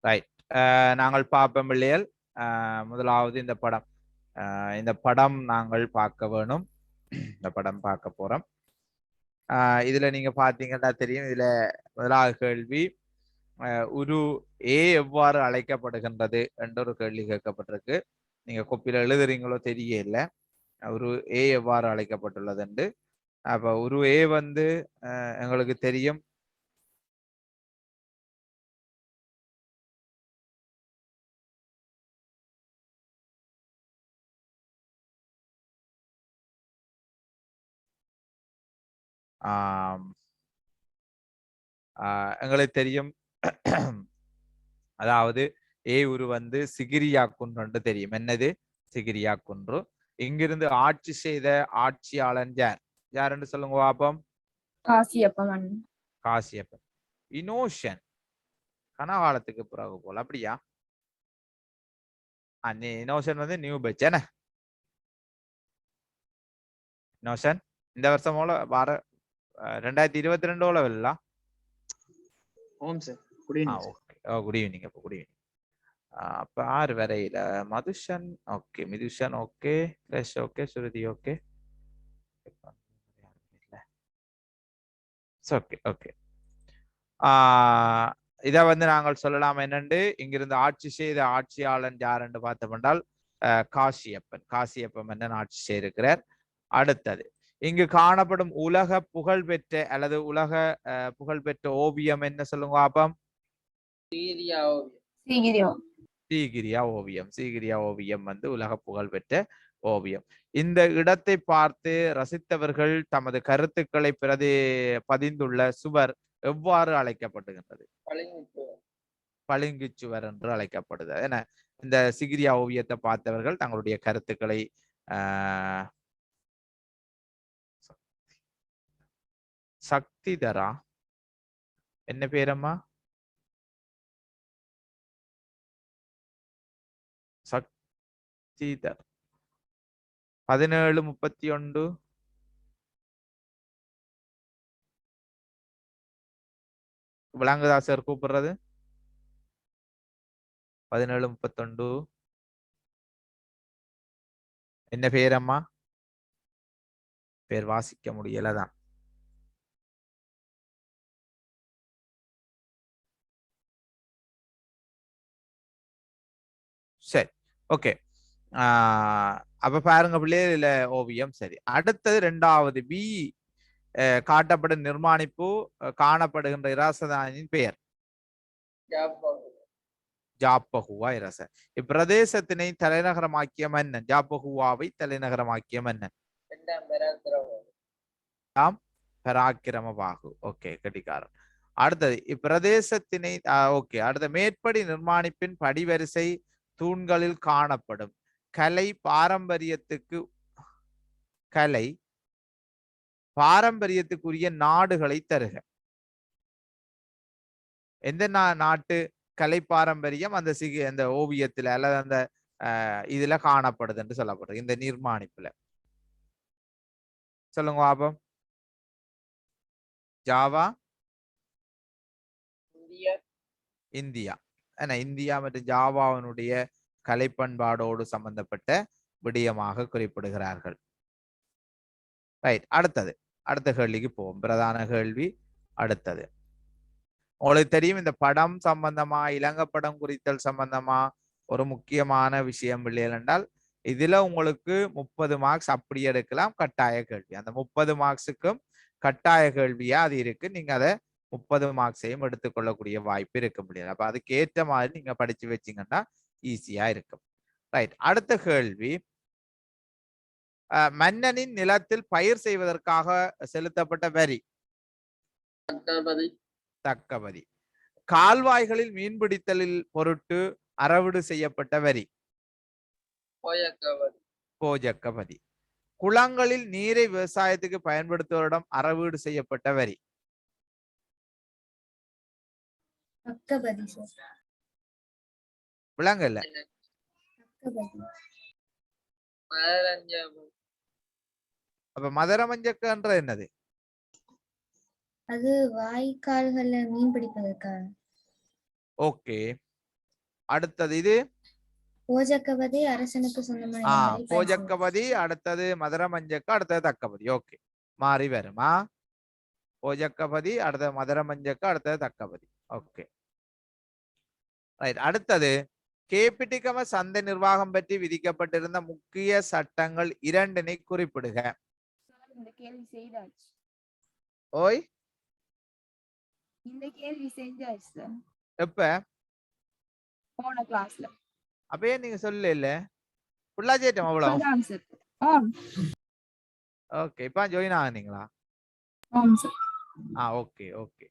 Right. நாங்கள் பார்ப்போம் பிள்ளைகள். முதலாவது இந்த படம் நாங்கள் பார்க்க வேணும். இந்த படம் பார்க்க போறோம். இதுல நீங்க பாத்தீங்கன்னா தெரியும். இதுல முதலாவது கேள்வி, ஒரு ஏ எவ்வாறு அழைக்கப்படுகின்றது என்ற ஒரு கேள்வி கேட்கப்பட்டிருக்கு. நீங்க கொப்பில எழுதுறீங்களோ தெரியல. ஒரு ஏ எவ்வாறு அழைக்கப்பட்டுள்ளது என்று. அப்ப ஒரு ஏ வந்து எங்களுக்கு தெரியும் எங்களுக்கு தெரியும் அதாவது ஏ உரு வந்து சிகிரியா குன்று தெரியும். என்னது? சிகிரியா குன்று. இங்கிருந்து ஆட்சி செய்த ஆட்சியாளன் யார்? யாருன்னு சொல்லுங்க பாப்போம். காசியப்பன். காசியப்பன். இனோஷன் கனகாலத்துக்கு பிறகு போல. அப்படியா? இனோஷன் வந்து நியூ பட்ஜ் என்ன? இனோஷன் இந்த வருஷம் போல வார 2022 வரல. ஓம் sir. Good evening sir. Okay. Good evening. அப்போ குட் ஈவினிங். அப்ப ஆறு வரையில Madhushan okay, Mithushan okay, Krish okay, Shruti okay. Okay okay. இத வந்து நாங்கள் சொல்லலாம் என்னண்டு, இங்கிருந்து ஆட்சி செய்த ஆட்சியாளன் யார் என்று பார்த்தோம் என்றால் காசியப்பன். காசியப்பன் மன்னன் ஆட்சி செய்திருக்கிறார். அடுத்தது, இங்கு காணப்படும் உலக புகழ்பெற்ற அல்லது உலக புகழ்பெற்ற ஓவியம் என்ன சொல்லுங்க பாப்போம். சீகிரியா ஓவியம். சீகிரியா ஓவியம் வந்து உலக புகழ்பெற்ற ஓவியம். இந்த இடத்தை பார்த்து ரசித்தவர்கள் தமது கருத்துக்களை பதிந்துள்ள சுவர் எவ்வாறு அழைக்கப்படுகின்றது? பளிங்கு சுவர் என்று அழைக்கப்படுது. என இந்த சிகிரியா ஓவியத்தை பார்த்தவர்கள் தங்களுடைய கருத்துக்களை சக்திதரா என்ன பேரம்மா? சக்திதர் 1731 விளங்குதாசர் கூப்பிடுறது 1731 என்ன பேரம்மா? பேர் வாசிக்க முடியலதான். சரி ஓகே. அப்ப பாருங்க பிள்ளையே, இதுல ஓவியம் சரி. அடுத்தது இரண்டாவது பி காட்டப்படும் நிர்மாணிப்பு காணப்படுகின்ற இராசதானின் பெயர் ஜாப்பகுவா இரச. இப்பிரதேசத்தினை தலைநகரமாக்கிய மன்னன், ஜாப்பகுவாவை தலைநகரமாக்கிய மன்னன் பராக்கிரமபாகு. ஓகே, கட்டிக்காரன். அடுத்தது, இப்பிரதேசத்தினை ஓகே. அடுத்த, மேற்படி நிர்மாணிப்பின் படிவரிசை தூண்களில் காணப்படும் கலை பாரம்பரியத்துக்குரிய நாடுகளை தருக. எந்த நாட்டு கலை பாரம்பரியம் அந்த ஓவியத்துல அல்லது அந்த இதுல காணப்படுது என்று சொல்லப்படுது இந்த நிர்மாணிப்புல? சொல்லுங்க பாபம். Java, India. இந்தியா மற்றும் ஜாவாவினுடைய கலை பண்பாடோடு சம்பந்தப்பட்ட விடயமாக குறிப்பிடுகிறார்கள். ரைட். அடுத்த கேள்விக்கு போவோம். பிரதான கேள்வி அடுத்தது. உங்களுக்கு தெரியும், இந்த படம் சம்பந்தமா, இலங்கப்படம் குறித்தல் சம்பந்தமா ஒரு முக்கியமான விஷயம் பிள்ளைகள் என்றால், இதுல உங்களுக்கு 30 மார்க்ஸ் அப்படி எடுக்கலாம், கட்டாய கேள்வி. அந்த 30 மார்க்ஸுக்கும் கட்டாய கேள்வியா அது இருக்கு. நீங்க அதை 30 மார்க்ஸையும் எடுத்துக்கொள்ளக்கூடிய வாய்ப்பு இருக்க முடியாது. அப்ப அதுக்கு ஏற்ற மாதிரி நீங்க படிச்சு வச்சீங்கன்னா ஈஸியா இருக்கும். ரைட். அடுத்த கேள்வி, மன்னனின் நிலத்தில் பயிர் செய்வதற்காக செலுத்தப்பட்ட வரி தக்கபதி. கால்வாய்களில் மீன்பிடித்தலில் பொருட்டு அறவீடு செய்யப்பட்ட வரி போஜக்கபதி. குளங்களில் நீரை விவசாயத்துக்கு பயன்படுத்துவரிடம் அறவீடு செய்யப்பட்ட வரி விளங்கல்ல. அப்ப மதரமஞ்சக்கன்ற என்னது? அது வாய்க்கால்கள்ல மீன் பிடிப்பதற்காக. ஓகே. அடுத்தது இது போஜக்கபதி அரசனுக்கு சொந்தமான இடங்களை பரிசீலனை. போஜக்கபதி, அடுத்தது மதுரமஞ்சக்கு, அடுத்தது தக்கபதி. ஓகே, மாறி வருமா? போஜக்கபதி, அடுத்தது மதுரமஞ்சக்கு, அடுத்தது தக்கபதி. Okay right. அடுத்தது கேபிட்டிகம சந்தை நிர்வாகம் பற்றி விதிக்கப்பட்டிருந்த முக்கிய சட்டங்கள் 2 குறிப்பிடுக. இந்த கேள்வி செய்தாச்சு. ஓய், இந்த கேள்வி செஞ்சாச்சு சார் எப்ப? போன கிளாஸ்ல. அப்பயே நீங்க சொல்லல இல்ல ஃபுல்லா ஜெயிட்டோம் அவ்வளவு. அதான் சார். ஆம். ஓகே, இப்ப ஜாயின் ஆனீங்களா? ஆம் சார். Okay okay.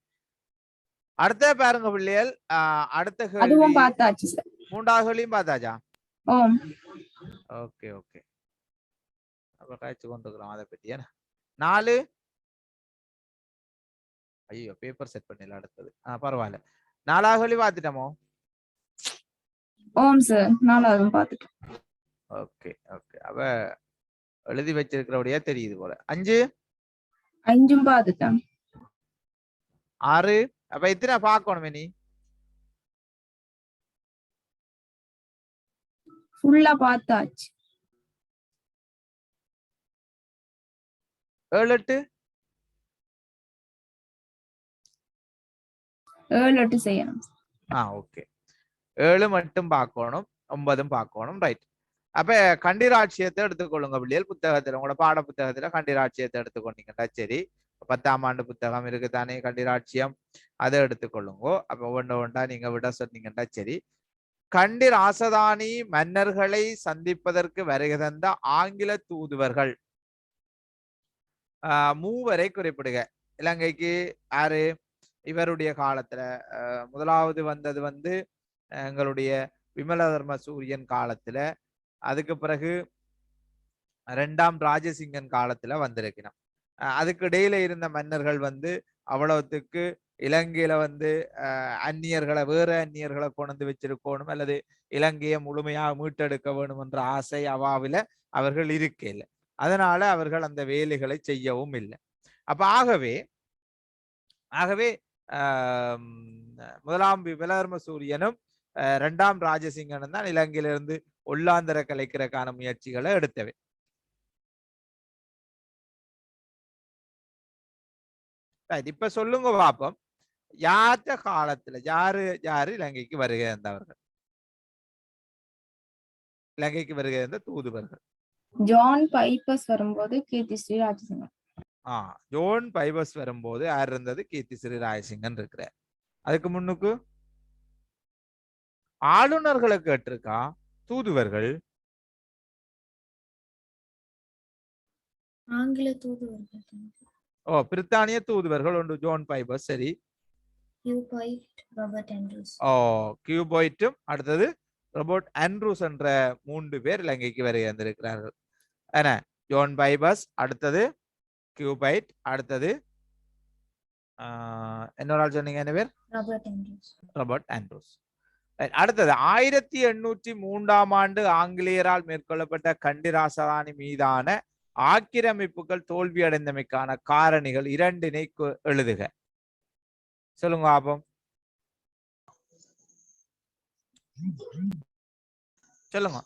அடுத்த பாருங்க பிள்ளைகள், அடுத்த கேள்வி அதுவும் பார்த்தாச்சு சார். 3வது கேள்வியும் பார்த்தாச்சா? ஆம். ஓகே ஓகே, அப்ப காய்ச்சி கொண்டிருக்கிறோம் அதை பத்தி. 4 ஐயோ பேப்பர் செட் பண்ணல. அடுத்தது பரவாயில்ல. 4வது கேள்வி பார்த்துட்டோமோ? ஆம் சார், 4வதும் பார்த்துட்டோம். ஓகே ஓகே, அவ எழுதி வச்சிருக்கிறபடியா தெரியுது போல. 5 5ம் பார்த்துட்டோம். 6 அப்ப எத்தனை பார்க்கணுமே நீ? ஃபுல்லா பார்த்தாச்சு. 7 8 7 8 செய்யணும். ஓகே, 7 மட்டும் பார்க்கணும், 9ம் பார்க்கணும். ரைட். அப்ப கண்டிராட்சியத்தை எடுத்துக்கொள்ளுங்க பிள்ளைகள். புத்தகத்துல, உங்களோட பாட புத்தகத்துல கண்டிராட்சியத்தை எடுத்துக்கொண்டீங்கன்னா சரி. 10ஆம் ஆண்டு புத்தகம் இருக்குதானே கண்டிராட்சியம், அதை எடுத்துக்கொள்ளுங்க. அப்ப ஒன்றா நீங்க விட சொன்னீங்கன்னா சரி. கண்டி ராசதானி மன்னர்களை சந்திப்பதற்கு வருகை தந்த ஆங்கில தூதுவர்கள் 3 குறிப்பிடுக. இலங்கைக்கு யாரு? இவருடைய காலத்துல முதலாவது வந்தது வந்து எங்களுடைய விமலதர்ம சூரியன் காலத்துல, அதுக்கு பிறகு 2ஆம் ராஜசிங்கன் காலத்துல வந்திருக்கணும். அதுக்கு இடையில இருந்த மன்னர்கள் வந்து அவ்வளவுத்துக்கு இலங்கையில வந்து அந்நியர்களை, வேற அந்நியர்களை கொண்டு வச்சிருக்கணும், அல்லது இலங்கையை முழுமையாக மீட்டெடுக்க வேணும் என்ற ஆசை அவாவில அவர்கள் இருக்கல. அதனால அவர்கள் அந்த வேலைகளை செய்யவும் இல்லை. அப்ப ஆகவே முதலாம் விமலதர்ம சூரியனும் 2ஆம் ராஜசிங்கனும் தான் இலங்கையிலிருந்து ஒல்லாந்தர கலைக்கிறக்கான முயற்சிகளை எடுத்தவை. இப்ப சொல்லுங்க பாப்போம், யார்த்த காலத்துல யாரு யாரு இலங்கைக்கு வருகை தந்தவர்கள்? இலங்கைக்கு வருகை தந்த தூதுவர்கள். ஜான் பைப்பஸ் வரும்போது கீர்த்தி ஸ்ரீ ராஜசிங்கன். ஜோன் பைபஸ் வரும்போது யார் இருந்தது? கீர்த்தி ஸ்ரீ ராஜசிங்கன் இருக்கிறார். அதுக்கு முன்னுக்கு ஆளுநர்களை கேட்டிருக்கா, தூதுவர்கள் ஆங்கில தூதுவர்கள். பிரித்தானிய தூதுவர்கள் ஒன்று ஜோன் பைபஸ். சரி. கியூபாய்ட்டும் அடுத்தது ராபர்ட் ஆண்ட்ரூஸ் என்ற 3 பேர் இலங்கைக்கு வருகை வந்திருக்கிறார்கள். என்ன? ஜோன் பைபஸ், அடுத்தது கியூபைட், அடுத்தது இன்னொரு ஆள் சொன்னீங்க, என்ன பேர்? Robert Andrews. அடுத்தது 1803ஆம் ஆண்டு ஆங்கிலேயரால் மேற்கொள்ளப்பட்ட கண்டி ராசதானி மீதான ஆக்கிரமிப்புகள் தோல்வி அடைந்தமைக்கான காரணிகள் 2 எழுதுக. சொல்லுங்க ஆபம். சொல்லுங்க.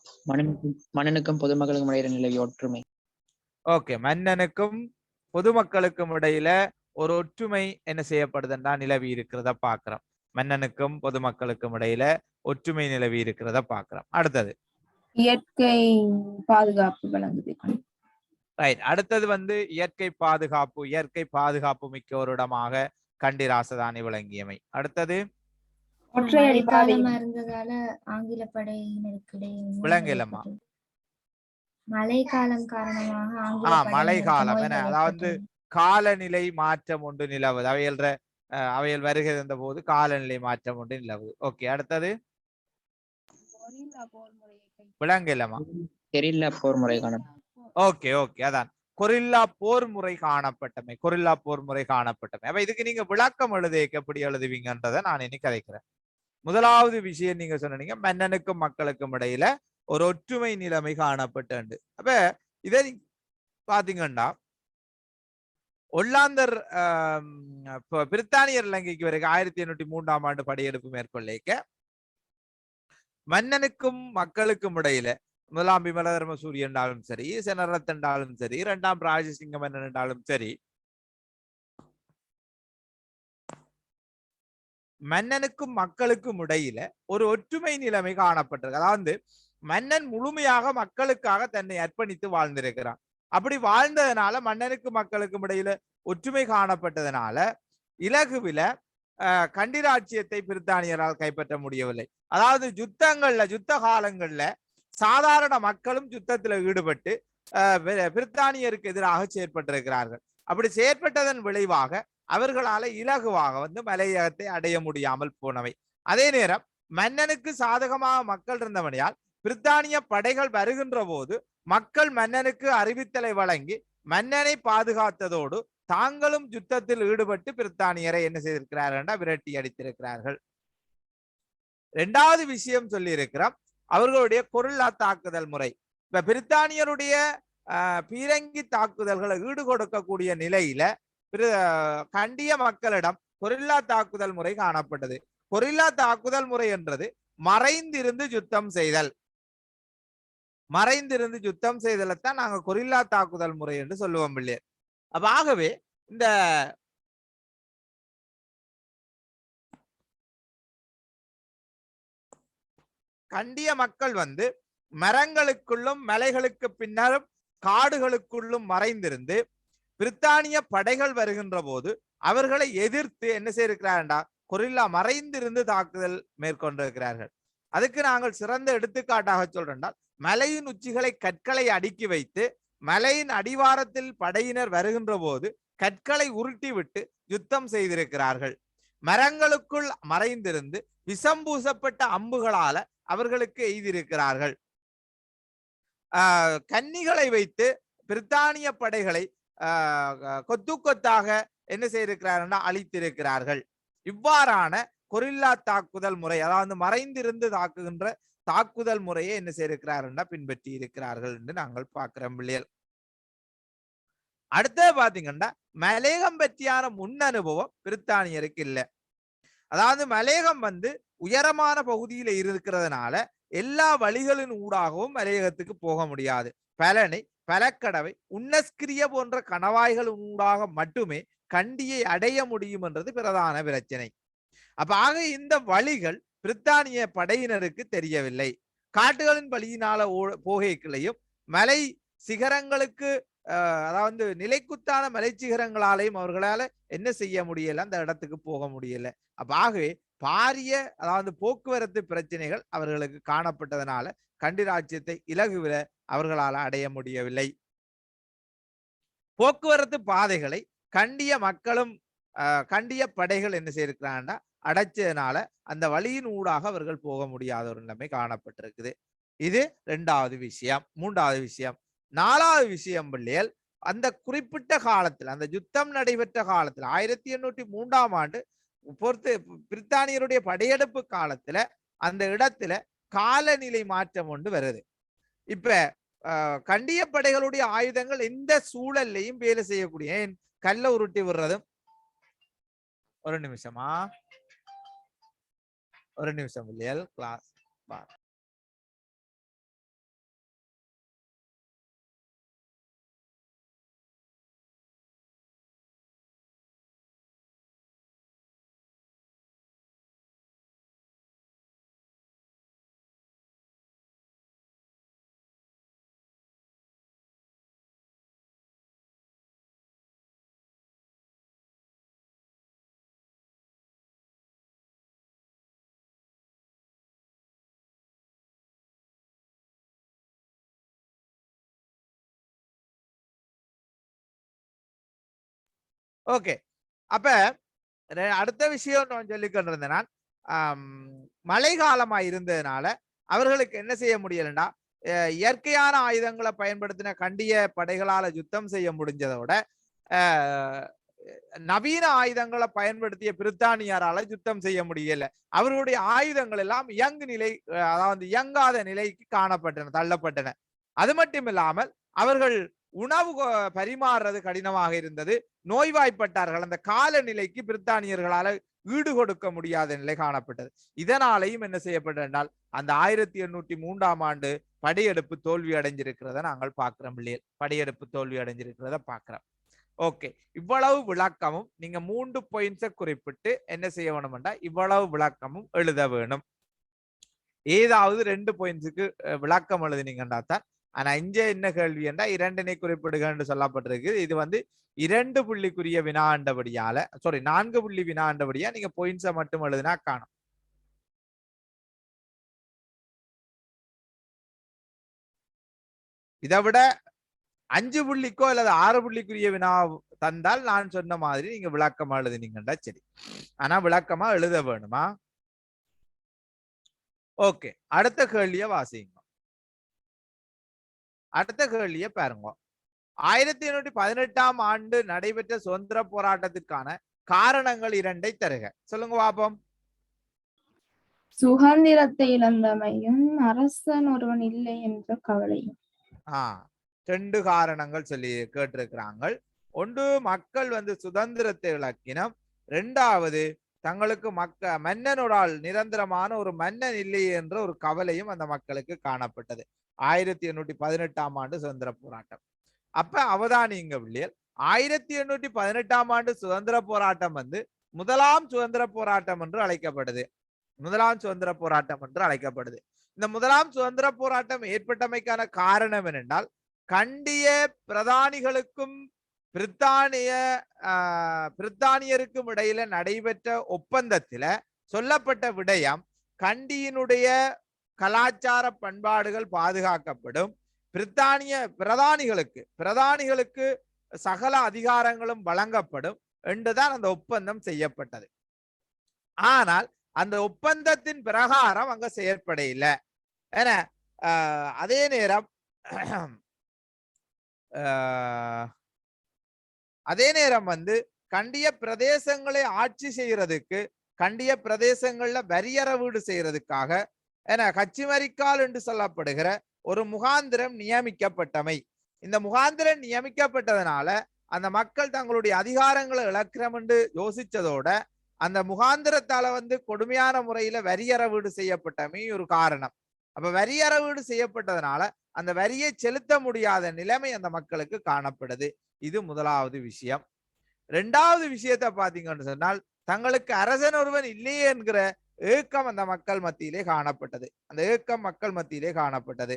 மன்னனுக்கும் பொதுமக்களுக்கும் இடையில நிலவிய ஒற்றுமை. ஓகே, மன்னனுக்கும் பொதுமக்களுக்கும் இடையில ஒரு ஒற்றுமை என்ன செய்யப்படுதுன்னா நிலவி இருக்கிறத பாக்குறோம். மன்னனுக்கும் பொதுமக்களுக்கும் இடையில ஒற்றுமை நிலவி இருக்கிறத பாக்குறோம். அடுத்தது இயற்கை பாதுகாப்பு வழங்குது. ரைட். அடுத்தது வந்து இயற்கை பாதுகாப்பு மிக்க ஒரு இடமாக கண்டி ராசதானி விளங்கியமை. அடுத்தது இருந்ததால ஆங்கில படையினருக்கு விளங்கலமா? மழை காலம் காரணமாக மழை காலம் என, அதாவது காலநிலை மாற்றம் ஒன்று நிலவுது. அவையல் வருகை தந்த போது காலநிலை மாற்றம் ஒன்று நிலவுது. ஓகே, அடுத்தது விளங்கலமா? கெரில்லா போர் முறை காணப்பட்டமை. ஓகே ஓகே, அதான் கொரில்லா போர் முறை காணப்பட்டமை. அப்ப இதுக்கு நீங்க விளக்கம் எழுதிக்க எப்படி எழுதுவீங்கன்றதை நான் இன்னைக்கு கதைக்கிறேன். முதலாவது விஷயம் நீங்க சொன்னீங்க, மன்னனுக்கும் மக்களுக்கும் இடையில ஒரு ஒற்றுமை நிலைமை காணப்பட்டு. அப்ப இதை பாத்தீங்கன்னா ஒல்லாந்தர் பிரித்தானியர் இலங்கைக்கு வரைக்கும் 1803ஆம் ஆண்டு படையெடுப்பு மேற்கொள்ளிக்க மன்னனுக்கும் மக்களுக்கும் இடையில முதலாம் விமலதர்ம சூரிய என்றாலும் சரி, செனரத் என்றாலும் சரி, இரண்டாம் ராஜசிங்க மன்னன் என்றாலும் சரி, மன்னனுக்கும் மக்களுக்கும் இடையில ஒரு ஒற்றுமை நிலைமை காணப்பட்டிருக்கு. அதாவது மன்னன் முழுமையாக மக்களுக்காக தன்னை அர்ப்பணித்து வாழ்ந்திருக்கிறான். அப்படி வாழ்ந்ததுனால மன்னனுக்கு மக்களுக்கும் இடையில ஒற்றுமை காணப்பட்டதனால இலகுவில கண்டிராட்சியத்தை பிரித்தானியரால் கைப்பற்ற முடியவில்லை. அதாவது யுத்த காலங்கள்ல சாதாரண மக்களும் யுத்தத்தில் ஈடுபட்டு பிரித்தானியருக்கு எதிராக செயற்பட்டிருக்கிறார்கள். அப்படி செயற்பட்டதன் விளைவாக அவர்களால இலகுவாக மலையகத்தை அடைய முடியாமல் போனவை. அதே நேரம் மன்னனுக்கு சாதகமாக மக்கள் இருந்தவனையால் பிரித்தானிய படைகள் வருகின்ற போது மக்கள் மன்னனுக்கு அறிவித்தலை வழங்கி மன்னனை பாதுகாத்ததோடு தாங்களும் யுத்தத்தில் ஈடுபட்டு பிரித்தானியரை என்ன செய்திருக்கிறார்கள், விரட்டி அடித்திருக்கிறார்கள். இரண்டாவது விஷயம் சொல்லி இருக்கிறோம், அவர்களுடைய கொரில்லா தாக்குதல் முறை. இப்ப பிரித்தானியருடைய பீரங்கி தாக்குதல்களை ஈடுகொடுக்கக்கூடிய நிலையில கண்டிய மக்களிடம் கொரில்லா தாக்குதல் முறை காணப்பட்டது. கொரில்லா தாக்குதல் முறை என்றது மறைந்திருந்து யுத்தம் செய்தல். மறைந்திருந்து யுத்தம் செய்தலைத்தான் நாங்க கொரில்லா தாக்குதல் முறை என்று சொல்லுவோம் இல்லையா. அப்ப ஆகவே இந்த கண்டிய மக்கள் மரங்களுக்குள்ளும் மலைகளுக்கு பின்னரும் காடுகளுக்குள்ளும் மறைந்திருந்து பிரித்தானிய படைகள் வருகின்ற போது அவர்களை எதிர்த்து என்ன செய்திருக்கிறார்டா, கொரில்லா மறைந்திருந்து தாக்குதல் மேற்கொண்டிருக்கிறார்கள். அதுக்கு நாங்கள் சிறந்த எடுத்துக்காட்டாக சொல்றோம்னா, மலையின் உச்சிகளை கற்களை அடுக்கி வைத்து மலையின் அடிவாரத்தில் படையினர் வருகின்ற போது கற்களை உருட்டி விட்டு யுத்தம் செய்திருக்கிறார்கள். மரங்களுக்குள் மறைந்திருந்து விஷம் பூசப்பட்ட அம்புகளால அவர்களுக்கு எய்திருக்கிறார்கள். கன்னிகளை வைத்து பிரித்தானிய படைகளை கொத்து கொத்தாக என்ன செய்திருக்கிறார்கள், அழித்திருக்கிறார்கள். இவ்வாறான கொரில்லா தாக்குதல் முறை, அதாவது மறைந்திருந்து தாக்குகின்ற தாக்குதல் முறையை என்ன செய்திருக்கிறார்கள், பின்பற்றி இருக்கிறார்கள் என்று நாங்கள் பார்க்கிறோம் பிள்ளைகள். அடுத்தது பாத்தீங்கன்னா மலையகம் பற்றியான முன் அனுபவம் பிரித்தானியருக்கு இல்லை. அதாவது மலையகம் உயரமான பகுதியில இருக்கிறதுனால எல்லா வழிகளின் ஊடாகவும் மலையகத்துக்கு போக முடியாது. பலனை, பலக்கடவை, உன்னஸ்கிரிய போன்ற கணவாய்களின் ஊடாக மட்டுமே கண்டியை அடைய முடியும் என்றது பிரதான பிரச்சனை. அப்ப ஆக இந்த வழிகள் பிரித்தானிய படையினருக்கு தெரியவில்லை. காட்டுகளின் வழியினால போகைகளையும் மலை சிகரங்களுக்கு அதாவது நிலைக்குத்தான மலை சிகரங்களாலையும் அவர்களால என்ன செய்ய முடியல, அந்த இடத்துக்கு போக முடியல. அப்ப ஆகவே பாரிய அதாவது போக்குவரத்து பிரச்சனைகள் அவர்களுக்கு காணப்பட்டதனால கண்டி ராஜ்யத்தை இலகுவில அவர்களால் அடைய முடியவில்லை. போக்குவரத்து பாதைகளை கண்டிய மக்களும் கண்டிய படைகள் என்ன செய்திருக்கிறாங்கன்னா அடைச்சதுனால அந்த வழியின் ஊடாக அவர்கள் போக முடியாத ஒரு நிலைமை காணப்பட்டிருக்குது. இது இரண்டாவது விஷயம். மூன்றாவது விஷயம். நாலாவது விஷயம் பிள்ளைகள், அந்த குறிப்பிட்ட காலத்தில், அந்த யுத்தம் நடைபெற்ற காலத்தில் 1803ஆம் ஆண்டு பொறுத்து பிரித்தானியருடைய படையெடுப்பு காலத்துல அந்த இடத்துல காலநிலை மாற்றம் ஒன்று வருது. இப்ப கண்டிய படைகளுடைய ஆயுதங்கள் எந்த சூழல்லையும் வேலை செய்யக்கூடிய, ஏன் கல்ல உருட்டி விடுறதும், ஒரு நிமிஷமா, ஒரு நிமிஷம் பிள்ளைகள், கிளாஸ் ஓகே. அப்ப அடுத்த விஷயம் நான் சொல்லிக்கொண்டிருந்தேன், நான் மழை காலமா இருந்ததுனால அவர்களுக்கு என்ன செய்ய முடியலன்னா, இயற்கையான ஆயுதங்களை பயன்படுத்தின கண்டிய படைகளால யுத்தம் செய்ய முடிஞ்சதோட நவீன ஆயுதங்களை பயன்படுத்திய பிரித்தானியரால யுத்தம் செய்ய முடியல. அவர்களுடைய ஆயுதங்கள் எல்லாம் இயங்கு நிலை, அதாவது இயங்காத நிலைக்கு காணப்பட்டன, தள்ளப்பட்டன. அது மட்டும் இல்லாமல் அவர்கள் உணவு பரிமாறுறது கடினமாக இருந்தது, நோய்வாய்ப்பட்டார்கள். அந்த காலநிலைக்கு பிரித்தானியர்களால ஈடு கொடுக்க முடியாத நிலை காணப்பட்டது. இதனாலையும் என்ன செய்யப்பட்டதால் அந்த 1803ஆம் ஆண்டு படையெடுப்பு தோல்வி அடைஞ்சிருக்கிறத நாங்கள் பார்க்கிறோம். படையெடுப்பு தோல்வி அடைஞ்சிருக்கிறத பார்க்கிறோம். ஓகே, இவ்வளவு விளக்கமும் நீங்க 3 பாயிண்ட்ஸை குறிப்பிட்டு என்ன செய்ய வேணும்னா இவ்வளவு விளக்கமும் எழுத வேணும். ஏதாவது 2 பாயிண்ட்ஸுக்கு விளக்கம் எழுதினீங்கன்னா தான். ஆனா இங்க என்ன கேள்வி என்றா 2 குறிப்பிடுக என்று சொல்லப்பட்டிருக்கு. இது 2 புள்ளிக்குரிய வினாண்டபடியால 4 புள்ளி வினாண்டபடியா நீங்க பாயிண்ட்ஸை மட்டும் எழுதினா காணும். இதை விட 5 புள்ளிக்கோ அல்லது 6 புள்ளிக்குரிய வினா தந்தால் நான் சொன்ன மாதிரி நீங்க விளக்கமா எழுதினீங்கன்னா சரி. ஆனா விளக்கமா எழுத வேணுமா? ஓகே, அடுத்த கேள்வியை வாசிங்க. அடுத்த கேள்வியை பாருங்க. 1818ஆம் ஆண்டு நடைபெற்ற சுதந்திர போராட்டத்திற்கான காரணங்கள் 2 தருக. சொல்லுங்க பாப்போம். சுதந்திரத்தை இழந்தமையும் அரசன் ஒருவன் இல்லை என்ற கவலையும். 2 காரணங்கள் சொல்லி கேட்டிருக்கிறாங்க. ஒன்று, மக்கள் சுதந்திரத்தை இழக்கினம். 2வது, தங்களுக்கு மன்னனோடால் நிரந்தரமான ஒரு மன்னன் இல்லை என்ற ஒரு கவலையும் அந்த மக்களுக்கு காணப்பட்டது. 1818ஆம் ஆண்டு சுதந்திர போராட்டம். அப்ப அவதானிங்க பிள்ளைகள், 1818ஆம் ஆண்டு சுதந்திர போராட்டம் முதலாம் சுதந்திர போராட்டம் என்று அழைக்கப்படுது. முதலாம் சுதந்திர போராட்டம் என்று அழைக்கப்படுது. இந்த முதலாம் சுதந்திர போராட்டம் ஏற்பட்டமைக்கான காரணம் என்னென்றால், கண்டிய பிரதானிகளுக்கும் பிரித்தானியருக்கும் இடையில நடைபெற்ற ஒப்பந்தத்தில சொல்லப்பட்ட விடயம், கண்டியினுடைய கலாச்சார பண்பாடுகள் பாதுகாக்கப்படும், பிரதானிகளுக்கு சகல அதிகாரங்களும் வழங்கப்படும் என்றுதான் அந்த ஒப்பந்தம் செய்யப்பட்டது. ஆனால் அந்த ஒப்பந்தத்தின் பிரகாரம் அங்க செயற்பட இல்லை. ஏன்னா அதே நேரம் கண்டிய பிரதேசங்களை ஆட்சி செய்யறதுக்கு, கண்டிய பிரதேசங்கள்ல வரியறவீடு செய்யறதுக்காக கச்சிமரிக்கால் என்று சொல்லப்படுகிற ஒரு முகாந்திரம் நியமிக்கப்பட்டமை. இந்த முகாந்திரம் நியமிக்கப்பட்டதனால அந்த மக்கள் தங்களுடைய அதிகாரங்களை இழக்கிறோம் என்று யோசிச்சதோட அந்த முகாந்திரத்தால கொடுமையான முறையில வரியறவீடு செய்யப்பட்டமை ஒரு காரணம். அப்ப வரியறவீடு செய்யப்பட்டதனால அந்த வரியை செலுத்த முடியாத நிலைமை அந்த மக்களுக்கு காணப்படுது. இது முதலாவது விஷயம். 2வது விஷயத்தை பாத்தீங்கன்னு சொன்னால், தங்களுக்கு அரசன் ஒருவன் இல்லையே என்கிற ஏக்கம் அந்த மக்கள் மத்தியிலே காணப்பட்டது. அந்த ஏக்கம் மக்கள் மத்தியிலே காணப்பட்டது.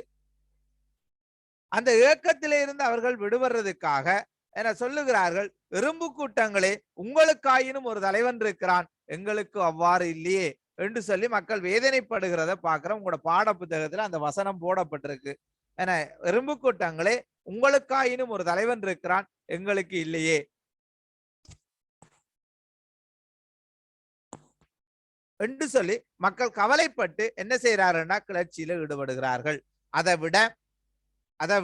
அந்த ஏக்கத்திலே இருந்து அவர்கள் விடுபடுறதுக்காக என சொல்லுகிறார்கள், எறும்பு கூட்டங்களே, உங்களுக்காயினும் ஒரு தலைவன் இருக்கிறான், எங்களுக்கு அவ்வாறு இல்லையே என்று சொல்லி மக்கள் வேதனைப்படுகிறத பார்க்கிறோம். உங்களோட பாட புத்தகத்துல அந்த வசனம் போடப்பட்டிருக்கு. என எறும்பு கூட்டங்களே, உங்களுக்காயினும் ஒரு தலைவன் இருக்கிறான், எங்களுக்கு இல்லையே என்று சொல்லி மக்கள் கவலைப்பட்டு என்ன செய்யறாருன்னா கிளர்ச்சியில ஈடுபடுகிறார்கள். அதை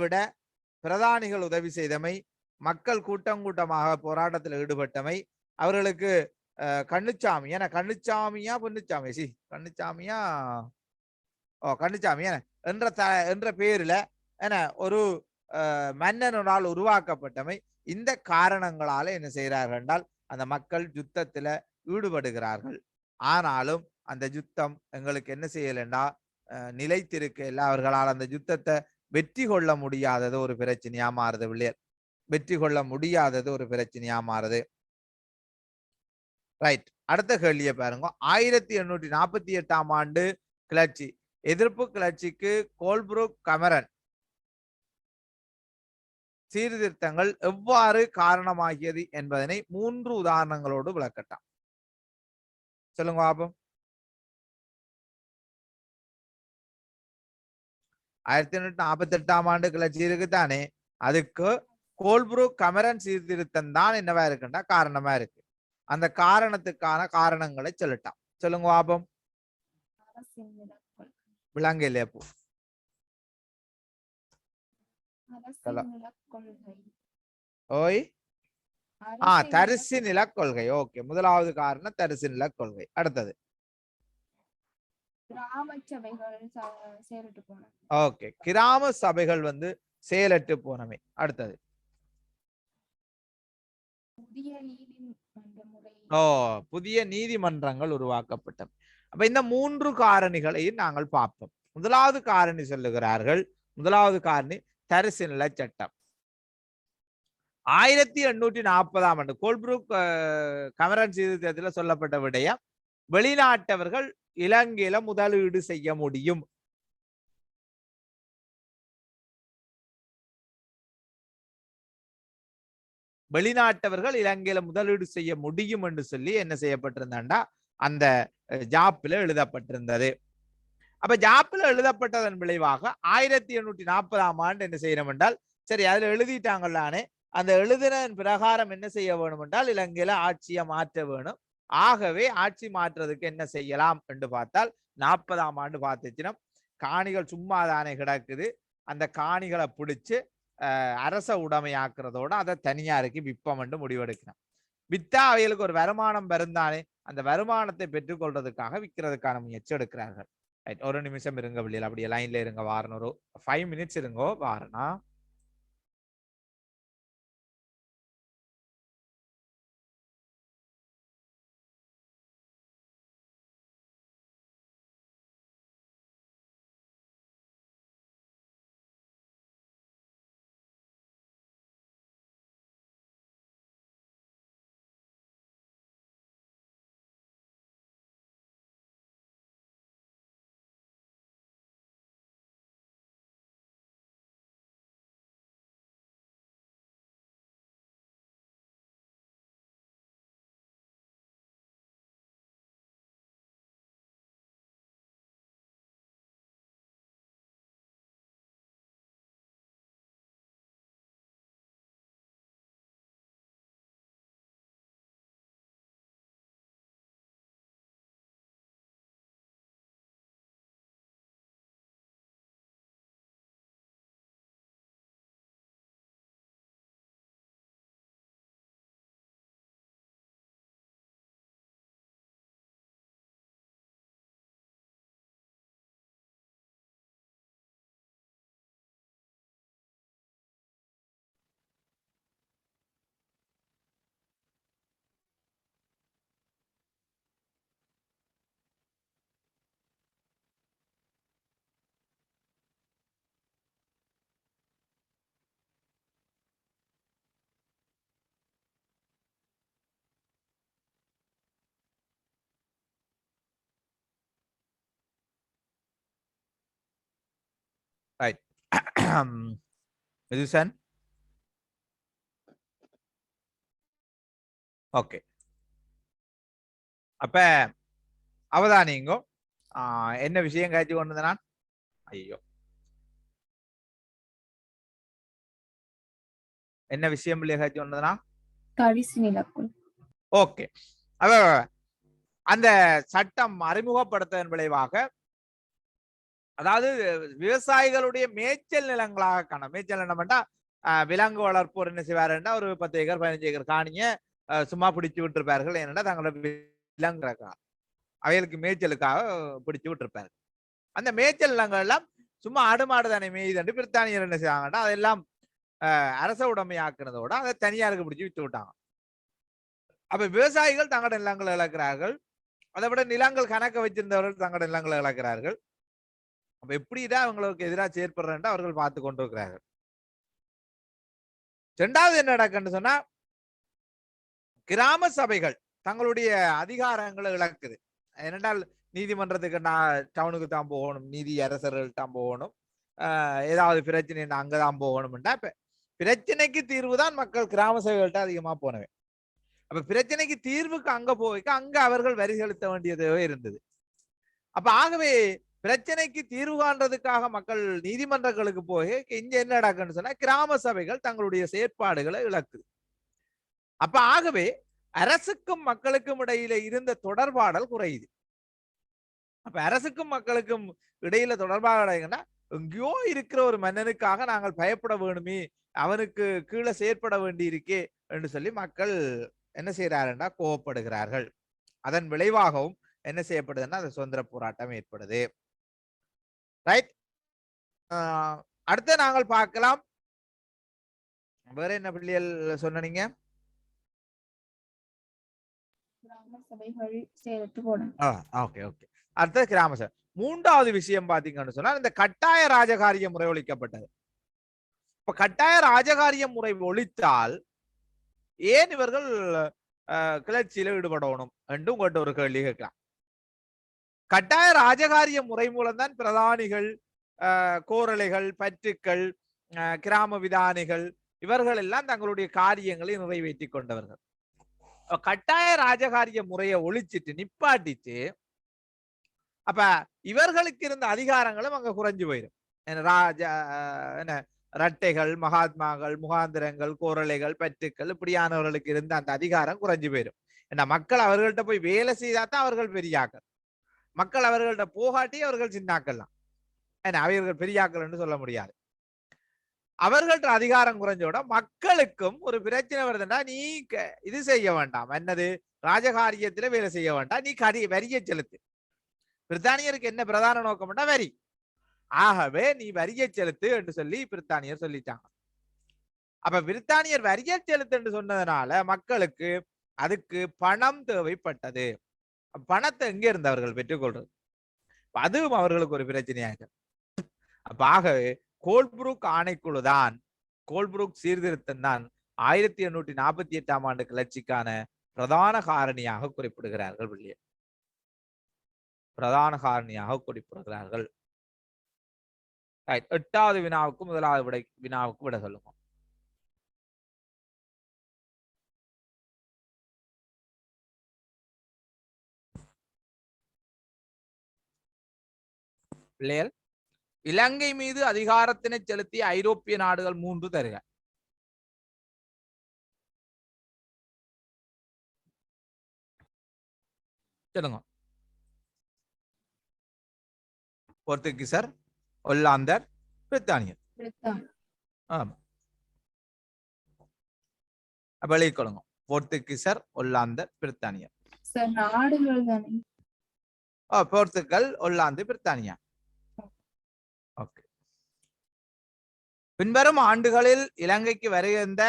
விட பிரதானிகள் உதவி செய்தமை, மக்கள் கூட்டமாக போராட்டத்தில் ஈடுபட்டமை, அவர்களுக்கு கண்ணுச்சாமி என்ற பெயரில் ஒரு மன்னனால் உருவாக்கப்பட்டமை. இந்த காரணங்களால என்ன செய்கிறார்கள் என்றால் அந்த மக்கள் யுத்தத்துல ஈடுபடுகிறார்கள். ஆனாலும் அந்த யுத்தம் எங்களுக்கு என்ன செய்யலைன்னா நிலைத்திருக்க இல்லை. அவர்களால் அந்த யுத்தத்தை வெற்றி கொள்ள முடியாதது ஒரு பிரச்சனையா மாறுது. வில்லியர் வெற்றி கொள்ள முடியாதது ஒரு பிரச்சனையா மாறுது. ரைட், அடுத்த கேள்வியை பாருங்க. 1848ஆம் ஆண்டு கிளர்ச்சி, எதிர்ப்பு கிளர்ச்சிக்கு கோல்ப்ரூக் கமரன் சீர்திருத்தங்கள் எவ்வாறு காரணமாகியது என்பதனை 3 உதாரணங்களோடு விளக்கட்டாம். சொல்லுங்க பாப்போம். 1848ஆம் ஆண்டு கிளர்ச்சி இருக்குதானே, அதுக்கு கோல்ப்ரூக் கமரன் சீர்திருத்தம் தான் என்னவா இருக்குன்னா காரணமா இருக்கு. அந்த காரணத்துக்கான காரணங்களை சொல்லட்டாம். சொல்லுங்க பாப்போம். விளங்க இல்லையா? போ ஓய் தரிசு நில கொள்கை. ஓகே, முதலாவது காரணம் தரிசு நில கொள்கை. அடுத்தது ஓகே, கிராம சபைகள் செயலற்று போனமை. அடுத்தது புதிய நீதிமன்ற முறை புதிய நீதிமன்றங்கள் உருவாக்கப்பட்டன. அப்ப இந்த 3 காரணிகளையும் நாங்கள் பார்ப்போம். முதலாவது காரணி சொல்லுகிறார்கள், முதலாவது காரணி தரிசு நில சட்டம். 1840ஆம் ஆண்டு கோல்ப்ரூக் கமரன் சீர்திருத்தத்தில் சொல்லப்பட்ட விடயம், வெளிநாட்டவர்கள் இலங்கையில முதலீடு செய்ய முடியும். வெளிநாட்டவர்கள் இலங்கையில முதலீடு செய்ய முடியும் என்று சொல்லி என்ன செய்யப்பட்டிருந்தாண்டா அந்த ஜாப்பில் எழுதப்பட்டிருந்தது. அப்ப ஜாப்பில் எழுதப்பட்டதன் விளைவாக 1840ஆம் ஆண்டு என்ன செய்யணும் என்றால், சரி அதுல எழுதிட்டாங்களானே, அந்த எழுதினதன் பிரகாரம் என்ன செய்ய வேணும் என்றால் இலங்கையில ஆட்சியை மாற்ற வேணும். ஆகவே ஆட்சி மாற்றுறதுக்கு என்ன செய்யலாம் என்று பார்த்தால் 40ஆம் ஆண்டு பார்த்துச்சுன்னா காணிகள் சும்மா தானே கிடக்குது, அந்த காணிகளை பிடிச்சு அரச உடைமையாக்குறதோட அதை தனியாருக்கு விற்பம் என்று முடிவெடுக்கணும். வித்தா அவைகளுக்கு ஒரு வருமானம் வருந்தானே, அந்த வருமானத்தை பெற்றுக்கொள்றதுக்காக விற்கிறதுக்கான முயற்சி எடுக்கிறார்கள். ஒரு நிமிஷம் இருங்க பிள்ளைகள், அப்படியே லைன்ல இருங்க, வாரணும். ஒரு 5 minutes இருங்கோ, வாரனா. ரைட். விதுசன், ஓகே. அப்ப அவதானிங்கோ, என்ன விஷயம் காய்ச்சி கொண்டு நான், ஐயோ என்ன விஷயம் பிள்ளைய காய்ச்சி கொண்டதுனா தரிசு நிலக்குள். ஓகே. அவ அந்த சட்டம் அறிமுகப்படுத்ததன் விளைவாக, அதாவது விவசாயிகளுடைய மேய்ச்சல் நிலங்களாக காணும். மேய்ச்சல் நிலம்டா விலங்கு வளர்ப்போர் என்ன செய்வாருன்னா ஒரு 10 ஏக்கர் 15 ஏக்கர் காணிய சும்மா பிடிச்சு விட்டுருப்பார்கள். ஏன்னா தங்களோட விலங்கு அவைகளுக்கு மேய்ச்சலுக்காக பிடிச்சு விட்டுருப்பாரு. அந்த மேய்ச்சல் நிலங்கள் எல்லாம் சும்மா ஆடு மாடு தானே மேய்தண்டு பிரித்தானியர் என்ன செய்வாங்கன்னா அதெல்லாம் அரச உடைமையாக்குனதோட அதை தனியாருக்கு பிடிச்சு விட்டு விட்டாங்க. அப்ப விவசாயிகள் தங்களோட நிலங்களை இழக்கிறார்கள். அதை விட நிலங்கள் கணக்க வச்சிருந்தவர்கள் தங்களோட நிலங்களை இழக்கிறார்கள். அப்ப எப்படிதான் அவங்களுக்கு எதிராக செயற்படுறேன் அவர்கள் பார்த்து கொண்டிருக்கிறார்கள். இரண்டாவது என்ன நடக்குன்னு சொன்னா, கிராம சபைகள் தங்களுடைய அதிகாரங்களை இழக்குது. ஏனென்றால் நீதிமன்றத்துக்கு நான் டவுனுக்கு தான் போகணும், நீதி அரசர்கள் தான் போகணும், ஏதாவது பிரச்சனை அங்கதான் போகணும்டா. இப்ப பிரச்சனைக்கு தீர்வு தான் மக்கள் கிராம சபைகள்கிட்ட அதிகமா போனவே. அப்ப பிரச்சனைக்கு தீர்வுக்கு அங்க போய்க்க அங்க அவர்கள் வரி செலுத்த வேண்டியதே இருந்தது. அப்ப ஆகவே பிரச்சனைக்கு தீர்வு காண்றதுக்காக மக்கள் நீதிமன்றங்களுக்கு போய் இங்க என்ன நடக்குன்னு சொன்னா கிராம சபைகள் தங்களுடைய செயற்பாடுகளை இழக்குது. அப்ப ஆகவே அரசுக்கும் மக்களுக்கும் இடையில இருந்த தொடர்பாடல் குறையுது. அப்ப அரசுக்கும் மக்களுக்கும் இடையில தொடர்பாடல்னா எங்கேயோ இருக்கிற ஒரு மன்னனுக்காக நாங்கள் பயப்பட வேணுமே, அவனுக்கு கீழே செயற்பட வேண்டி இருக்கே என்று சொல்லி மக்கள் என்ன செய்யறாருன்னா கோவப்படுகிறார்கள். அதன் விளைவாகவும் என்ன செய்யப்படுதுன்னா அந்த சுதந்திர போராட்டம் ஏற்படுது. ரைட். அடுத்து நாங்கள் பார்க்கலாம் வேற என்ன பிள்ளைகள் சொன்னீங்க. சபைகள் செயலற்று போனது. Okay okay. அடுத்தது கிராம சபை. மூன்றாவது விஷயம் பாத்தீங்கன்னு சொன்னா இந்த கட்டாய ராஜகாரிய முறை ஒழிக்கப்பட்டது. இப்ப கட்டாய ராஜகாரிய முறை ஒழித்தால் ஏன் இவர்கள் கிளர்ச்சியில ஈடுபடணும் என்று உங்கள்கிட்ட ஒரு கேள்வி கேட்கலாம். கட்டாய ராஜகாரிய முறை மூலம்தான் பிரதானிகள், கோரளைகள், பற்றுக்கள், கிராம விதானிகள் இவர்கள் எல்லாம் தங்களுடைய காரியங்களை நிறைவேற்றி கொண்டவர்கள். கட்டாய ராஜகாரிய முறையை ஒழிச்சிட்டு நிப்பாட்டிட்டு அப்ப இவர்களுக்கு இருந்த அதிகாரங்களும் அங்க குறைஞ்சு போயிடும். என்ன ரட்டைகள், மகாத்மாக்கள், முகாந்திரங்கள், கோரளைகள், பற்றுக்கள் இப்படியானவர்களுக்கு இருந்த அந்த அதிகாரம் குறைஞ்சு போயிடும். ஏன்னா மக்கள் அவர்கள்ட்ட போய் வேலை செய்தாதான் அவர்கள் பெரியாக்கள். மக்கள் அவர்கள்ட்ட போகாட்டி அவர்கள் சின்னாக்கலாம். ஏன்னா அவர்கள் பெரியாக்கள் என்று சொல்ல முடியாது. அவர்கள்ட்ட அதிகாரம் குறைஞ்சோட மக்களுக்கும் ஒரு பிரச்சனை வருதுன்னா நீ இது செய்ய வேண்டாம், என்னது ராஜகாரியத்துல வேலை செய்ய வேண்டாம், நீ வரியை செலுத்து. பிரித்தானியருக்கு என்ன பிரதான நோக்கம்னா வரி. ஆகவே நீ வரியை செலுத்து என்று சொல்லி பிரித்தானியர் சொல்லிட்டாங்க. அப்ப பிரித்தானியர் வரியை செலுத்து என்று சொன்னதுனால மக்களுக்கு அதுக்கு பணம் தேவைப்பட்டது. பணத்தை எங்க இருந்து அவர்கள் பெற்றுக்கொள்றது? அதுவும் அவர்களுக்கு ஒரு பிரச்சனையாக. அப்ப ஆகவே கோல்புரூக் ஆணைக்குழு தான், கோல்புரூக் சீர்திருத்தம் தான் 1848ஆம் ஆண்டு கிளர்ச்சிக்கான பிரதான காரணியாக குறிப்பிடுகிறார்கள். வில்லியம் பிரதான காரணியாக குறிப்பிடுகிறார்கள். 8வது வினாவுக்கு 1வது வினாவுக்கு விட சொல்லுங்க. பிள்ளைகள், இலங்கை மீது அதிகாரத்தினை செலுத்திய ஐரோப்பிய நாடுகள் 3 தருக. சொல்லுங்க. போர்த்துகீசர், ஒல்லாந்தர், பிரித்தானியர். வெளிக்கொள்ளுங்க. போர்த்துகீசர், ஒல்லாந்தர், பிரித்தானியர். நாடுகள் தானே? போர்த்துகல், ஒல்லாந்து, பிரித்தானியா. ஓகே. பின்வரும் ஆண்டுகளில் இலங்கைக்கு வருகின்ற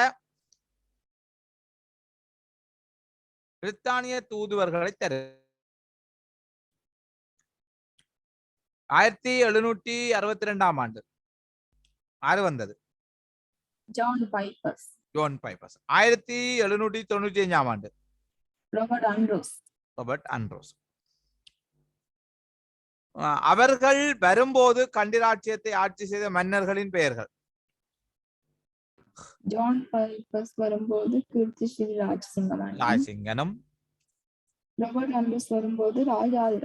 பிரித்தானிய தூதுவர்களை தரு. 1762ஆம் ஆண்டு யாரு வந்தது? John pipers. 1795ஆம் ஆண்டு ராபர்ட் ஆண்ட்ரோஸ். அவர்கள் வரும்போது கண்டிராட்சியத்தை ஆட்சி செய்த மன்னர்களின் பெயர்கள். ஜான் பைப்பர்ஸ் வரும்போது கீர்த்திஸ்ரீ ராஜசிங்கனம். ராபர்ட் ஆண்ட்ரோஸ் வரும்போது ராஜாதி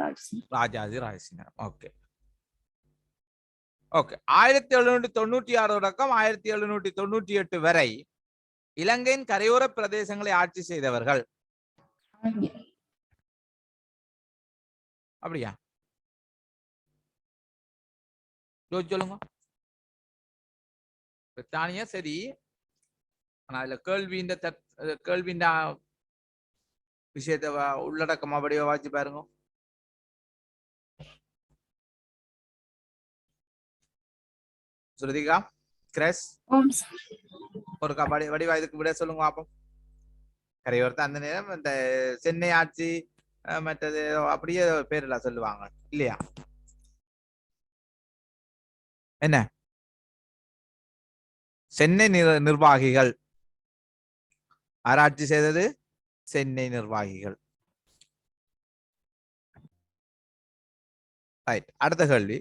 ராஜசிங்கனம். Okay okay. 1796 தொடக்கம் 1798 வரை இலங்கையின் கரையோர பிரதேசங்களை ஆட்சி செய்தவர்கள். அப்படியா? சொல்லுங்க. பிரித்தானியா சரி, ஆனா இதுல கேள்வியின் விஷயத்தை உள்ளடக்கமா படிவ வாசி பாருங்க. ஸ்ருதிகா, கிரஸ் ஒரு வடிவா இதுக்கு விட சொல்லுங்க பாப்போம். கரையோரத்தை அந்த நேரம் இந்த சென்னை ஆட்சி மற்றது அப்படியே பேரெல்லாம் சொல்லுவாங்க இல்லையா? என்ன சென்னை நிர்வாகிகள் ஆராய்ச்சி செய்தது? சென்னை நிர்வாகிகள். அடுத்த கேள்வி,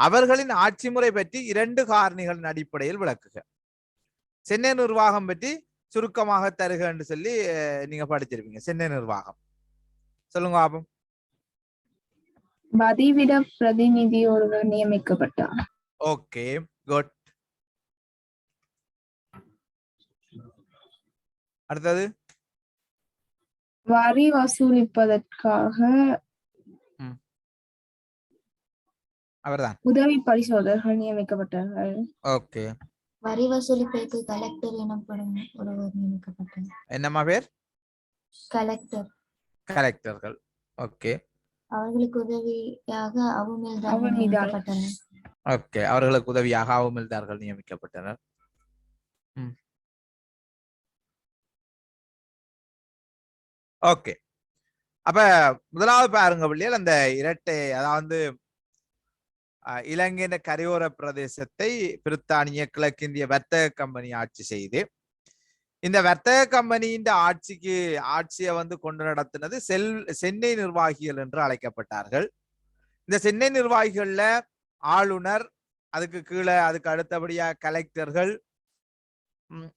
அவர்களின் ஆட்சி முறை பற்றி 2 காரணிகளின் அடிப்படையில் விளக்குக. சென்னை நிர்வாகம் பற்றி சுருக்கமாக தருக என்று சொல்லி நீங்க படிச்சிருப்பீங்க. சென்னை நிர்வாகம் சொல்லுங்க பாப்போம். பதிவிட பிரதிநிதி ஒருவர் நியமிக்கப்பட்டார். Okay good. அடுத்தது, வரி வசூலிப்பதற்காக அவர்தான் உதவி பரிசோதகர்கள் நியமிக்கப்பட்டார்கள். ஓகே. வரி வசூலிப்பதற்கு கலெக்டர் எனப்படும் ஒருவர் நியமிக்கப்பட்டார். என்னம்மா பேர்? கலெக்டர்கள். ஓகே. அவர்களுக்கு உதவியாக அவுமில்தார்கள் நியமிக்கப்பட்டனர். ஓகே, அவர்களுக்கு உதவியாக அவுமில்தார்கள் நியமிக்கப்பட்டனர். ஓகே. அப்ப முதலாவது பாருங்க பிள்ளைகள், அந்த இரட்டை அதாவது இலங்கையின் கரையோர பிரதேசத்தை பிரித்தானிய கிழக்கிந்திய வர்த்தக கம்பெனி ஆட்சி செய்து, இந்த வர்த்தக கம்பெனியின் ஆட்சியை வந்து கொண்டு நடத்தினது சென்னை நிர்வாகிகள் என்று அழைக்கப்பட்டார்கள். இந்த சென்னை நிர்வாகிகள்ல ஆளுநர், அதுக்கு கீழே அதுக்கு அடுத்தபடியா கலெக்டர்கள்,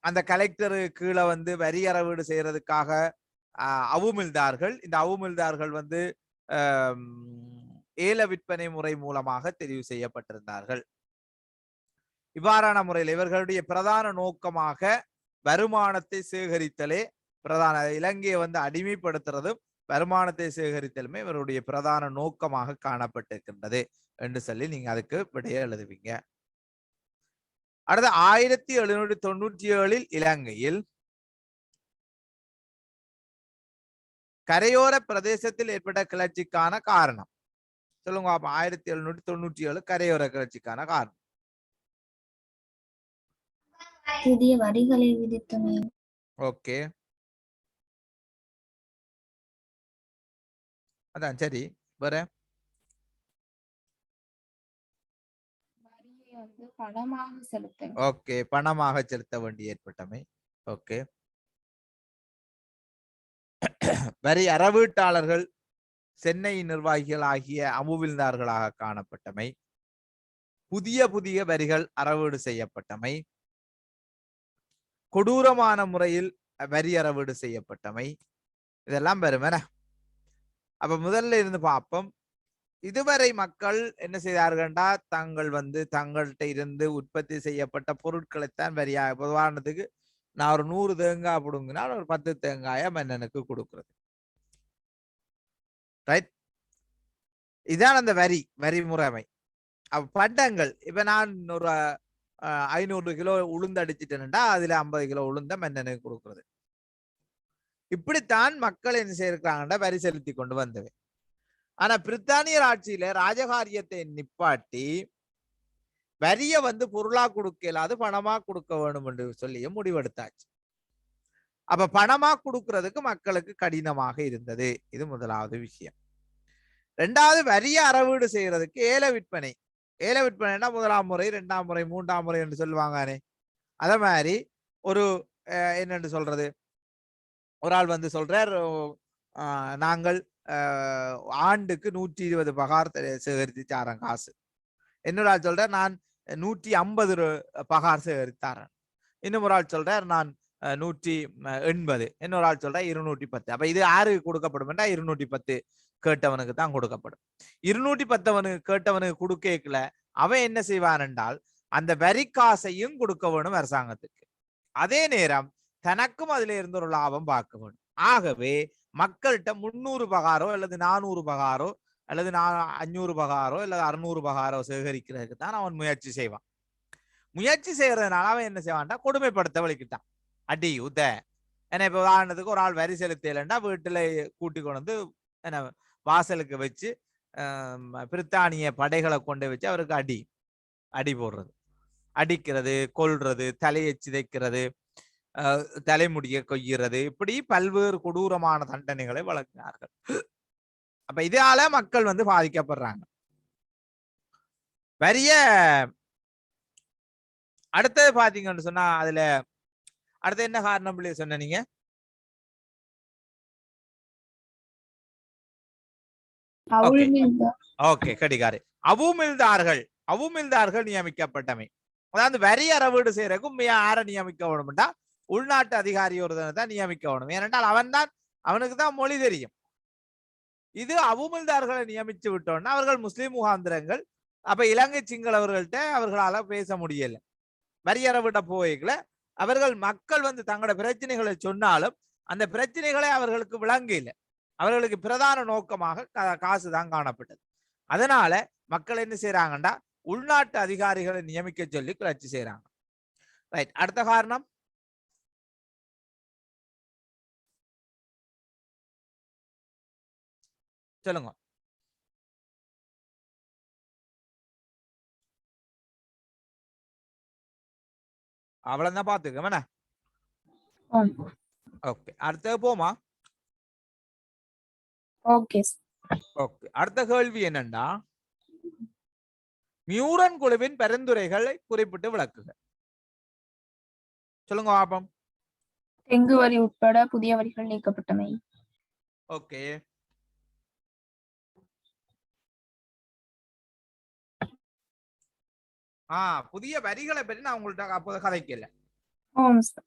அந்த கலெக்டரு கீழே வந்து வரி அறவீடு செய்யறதுக்காக அவுமில்தார்கள். இந்த அவுமில்தார்கள் வந்து ஏல விற்பனை முறை மூலமாக தெரிவு செய்யப்பட்டிருந்தார்கள். இவ்வாறான முறையில் இவர்களுடைய பிரதான நோக்கமாக வருமானத்தை சேகரித்தலே பிரதான, இலங்கையை வந்து அடிமைப்படுத்துறதும் வருமானத்தை சேகரித்தலுமே இவருடைய பிரதான நோக்கமாக காணப்பட்டிருக்கின்றது என்று சொல்லி நீங்க அதுக்கு விடையை எழுதுவீங்க. அடுத்து 1797 இலங்கையில் கரையோர பிரதேசத்தில் ஏற்பட்ட கிளர்ச்சிக்கான காரணம் சொல்லுங்க. 1797 கரையோர கிளர்ச்சிக்கான காரணம் புதிய வரிகளை விதித்தமை. ஓகே, அதான் சரி. வேற பணமாக செலுத்த. ஓகே, பணமாக செலுத்த வேண்டி ஏற்பட்டமை. ஓகே, வரி அறவீட்டாளர்கள் சென்னை நிர்வாகிகள் ஆகிய அமுவில்தார்களாக காணப்பட்டமை, புதிய வரிகள் அறவீடு செய்யப்பட்டமை, கொடூரமான முறையில் வரி அறவீடு செய்யப்பட்டமை, இதெல்லாம் பெருமன. அப்ப முதல்ல இருந்து பார்ப்போம். இதுவரை மக்கள் என்ன செய்தார்கள்டா, தாங்கள் வந்து தங்கள்கிட்ட இருந்து உற்பத்தி செய்யப்பட்ட பொருட்களைத்தான் வரியாக, உதாரணத்துக்கு நான் ஒரு 100 தேங்காய் பிடுங்கினா ஒரு 10 தேங்காய மன்னனுக்கு கொடுக்கிறது. ரைட், இதான் அந்த வரி முறைமை. பண்டங்கள், இப்ப நான் ஒரு 500 கிலோ உளுந்து அடிச்சிட்டேன்டா, அதுல 50 கிலோ உளுந்த மன்னனுக்கு கொடுக்கிறது. இப்படித்தான் மக்கள் என்ன செய்யறாங்கடா, வரி செலுத்தி கொண்டு வந்தவை. ஆனா பிரித்தானியர் ஆட்சியில ராஜகாரியத்தை நிப்பாட்டி வரிய வந்து பொருளா கொடுக்கலாது பணமா கொடுக்க வேணும் என்று சொல்லி முடிவெடுத்தாச்சு. அப்ப பணமா கொடுக்கறதுக்கு மக்களுக்கு கடினமாக இருந்தது. இது முதலாவது விஷயம். ரெண்டாவது, வரிய அறவீடு செய்யறதுக்கு ஏல விற்பனை. ஏல விற்பனைனா முதலாம் முறை, 2ஆம் முறை, 3ஆம் முறை என்று சொல்லுவாங்க. அத மாதிரி ஒரு என்னன்னு சொல்றது, ஒரு ஆள் வந்து சொல்றார், நாங்கள் ஆண்டுக்கு 120 பகார் சேகரித்து சாரன் காசு. இன்னொரு ஆள் சொல்றார், நான் 150 பகார் சேகரித்தாரன். இன்னும் ஒரு ஆள் சொல்றார், நான் 180. இன்னொரு ஆள் சொல்ற 210. அப்ப இது யாருக்கு கொடுக்கப்படும்? 210 கேட்டவனுக்கு தான் கொடுக்கப்படும். 210 கேட்டவனுக்கு கொடுக்கல, அவன் என்ன செய்வான் என்றால் அந்த வரி காசையும் கொடுக்க வேணும் அரசாங்கத்துக்கு. அதே நேரம் தனக்கும் அதுல இருந்து ஒரு லாபம் பார்க்க வேணும். ஆகவே மக்கள்கிட்ட 300 பகாரோ அல்லது 400 பகாரோ அல்லது 500 பகாரோ அல்லது 600 பகாரோ சேகரிக்கிறதுக்கு தான் அவன் முயற்சி செய்வான். முயற்சி செய்யறதுனால அவன் என்ன செய்வான்டா, கொடுமைப்படுத்த வலிக்கிட்டான். அடி உத என்ன, இப்ப உதாரணத்துக்கு ஒரு ஆள் வரி செலுத்தலைன்னா வீட்டுல கூட்டி கொண்டு வந்து என்ன வாசலுக்கு வச்சு பிரித்தானிய படைகளை கொண்டு வச்சு அவருக்கு அடி போடுறது, அடிக்கிறது, கொல்றது, தலையை சிதைக்கிறது, தலைமுடியை கொய்கிறது, இப்படி பல்வேறு கொடூரமான தண்டனைகளை வழங்கினார்கள். அப்ப இதால மக்கள் வந்து பாதிக்கப்படுறாங்க. வரிய அடுத்தது பாத்தீங்கன்னு சொன்னா, அதுல அடுத்து என்ன காரணம் சொன்ன நீங்க? ஓகே, கடிகாரு. அவுமில்தார்கள் நியமிக்கப்பட்டமை. அதாவது வரி அறவீடு செய்யறதுக்கும் யார நியமிக்க வேணும்டா, உள்நாட்டு அதிகாரி ஒருத்தனை தான் நியமிக்க வேணும். ஏனென்றால் அவனுக்கு தான் மொழி தெரியும். இது அவுமில்தார்களை நியமிச்சு விட்டோம்னா அவர்கள் முஸ்லிம் முகாந்திரங்கள். அப்ப இலங்கை சிங்களவர்கள்ட்ட அவர்களால பேச முடியல. வரி அறவிட போய்கள அவர்கள் மக்கள் வந்து தங்களோட பிரச்சனைகளை சொன்னாலும் அந்த பிரச்சனைகளை அவர்களுக்கு விளங்கல. அவர்களுக்கு பிரதான நோக்கமாக காசு தான் காணப்பட்டது. அதனால மக்கள் என்ன செய்யறாங்கண்டா, உள்நாட்டு அதிகாரிகளை நியமிக்க சொல்லி கிளர்ச்சி செய்யறாங்க. ரைட், அடுத்த காரணம் சொல்லுங்க. அவ்வளவுதான் பாத்துக்க. ஓகே, அடுத்தது போமா. ஓகே ஓகே, அடுத்த கேள்வி என்னன்னா, மியூரன் குழுவின் பரிந்துரைகளை குறிப்பிட்டு விளக்குக. சொல்லுங்க பாப்போம். தெங்கு வரி உட்பட புதிய வரிகள் நீக்கப்பட்டமை. ஓகே, புதிய வரிகளை பற்றி நான் உங்கள்ட்ட அப்போது கதைக்கல. ஓம் சார்.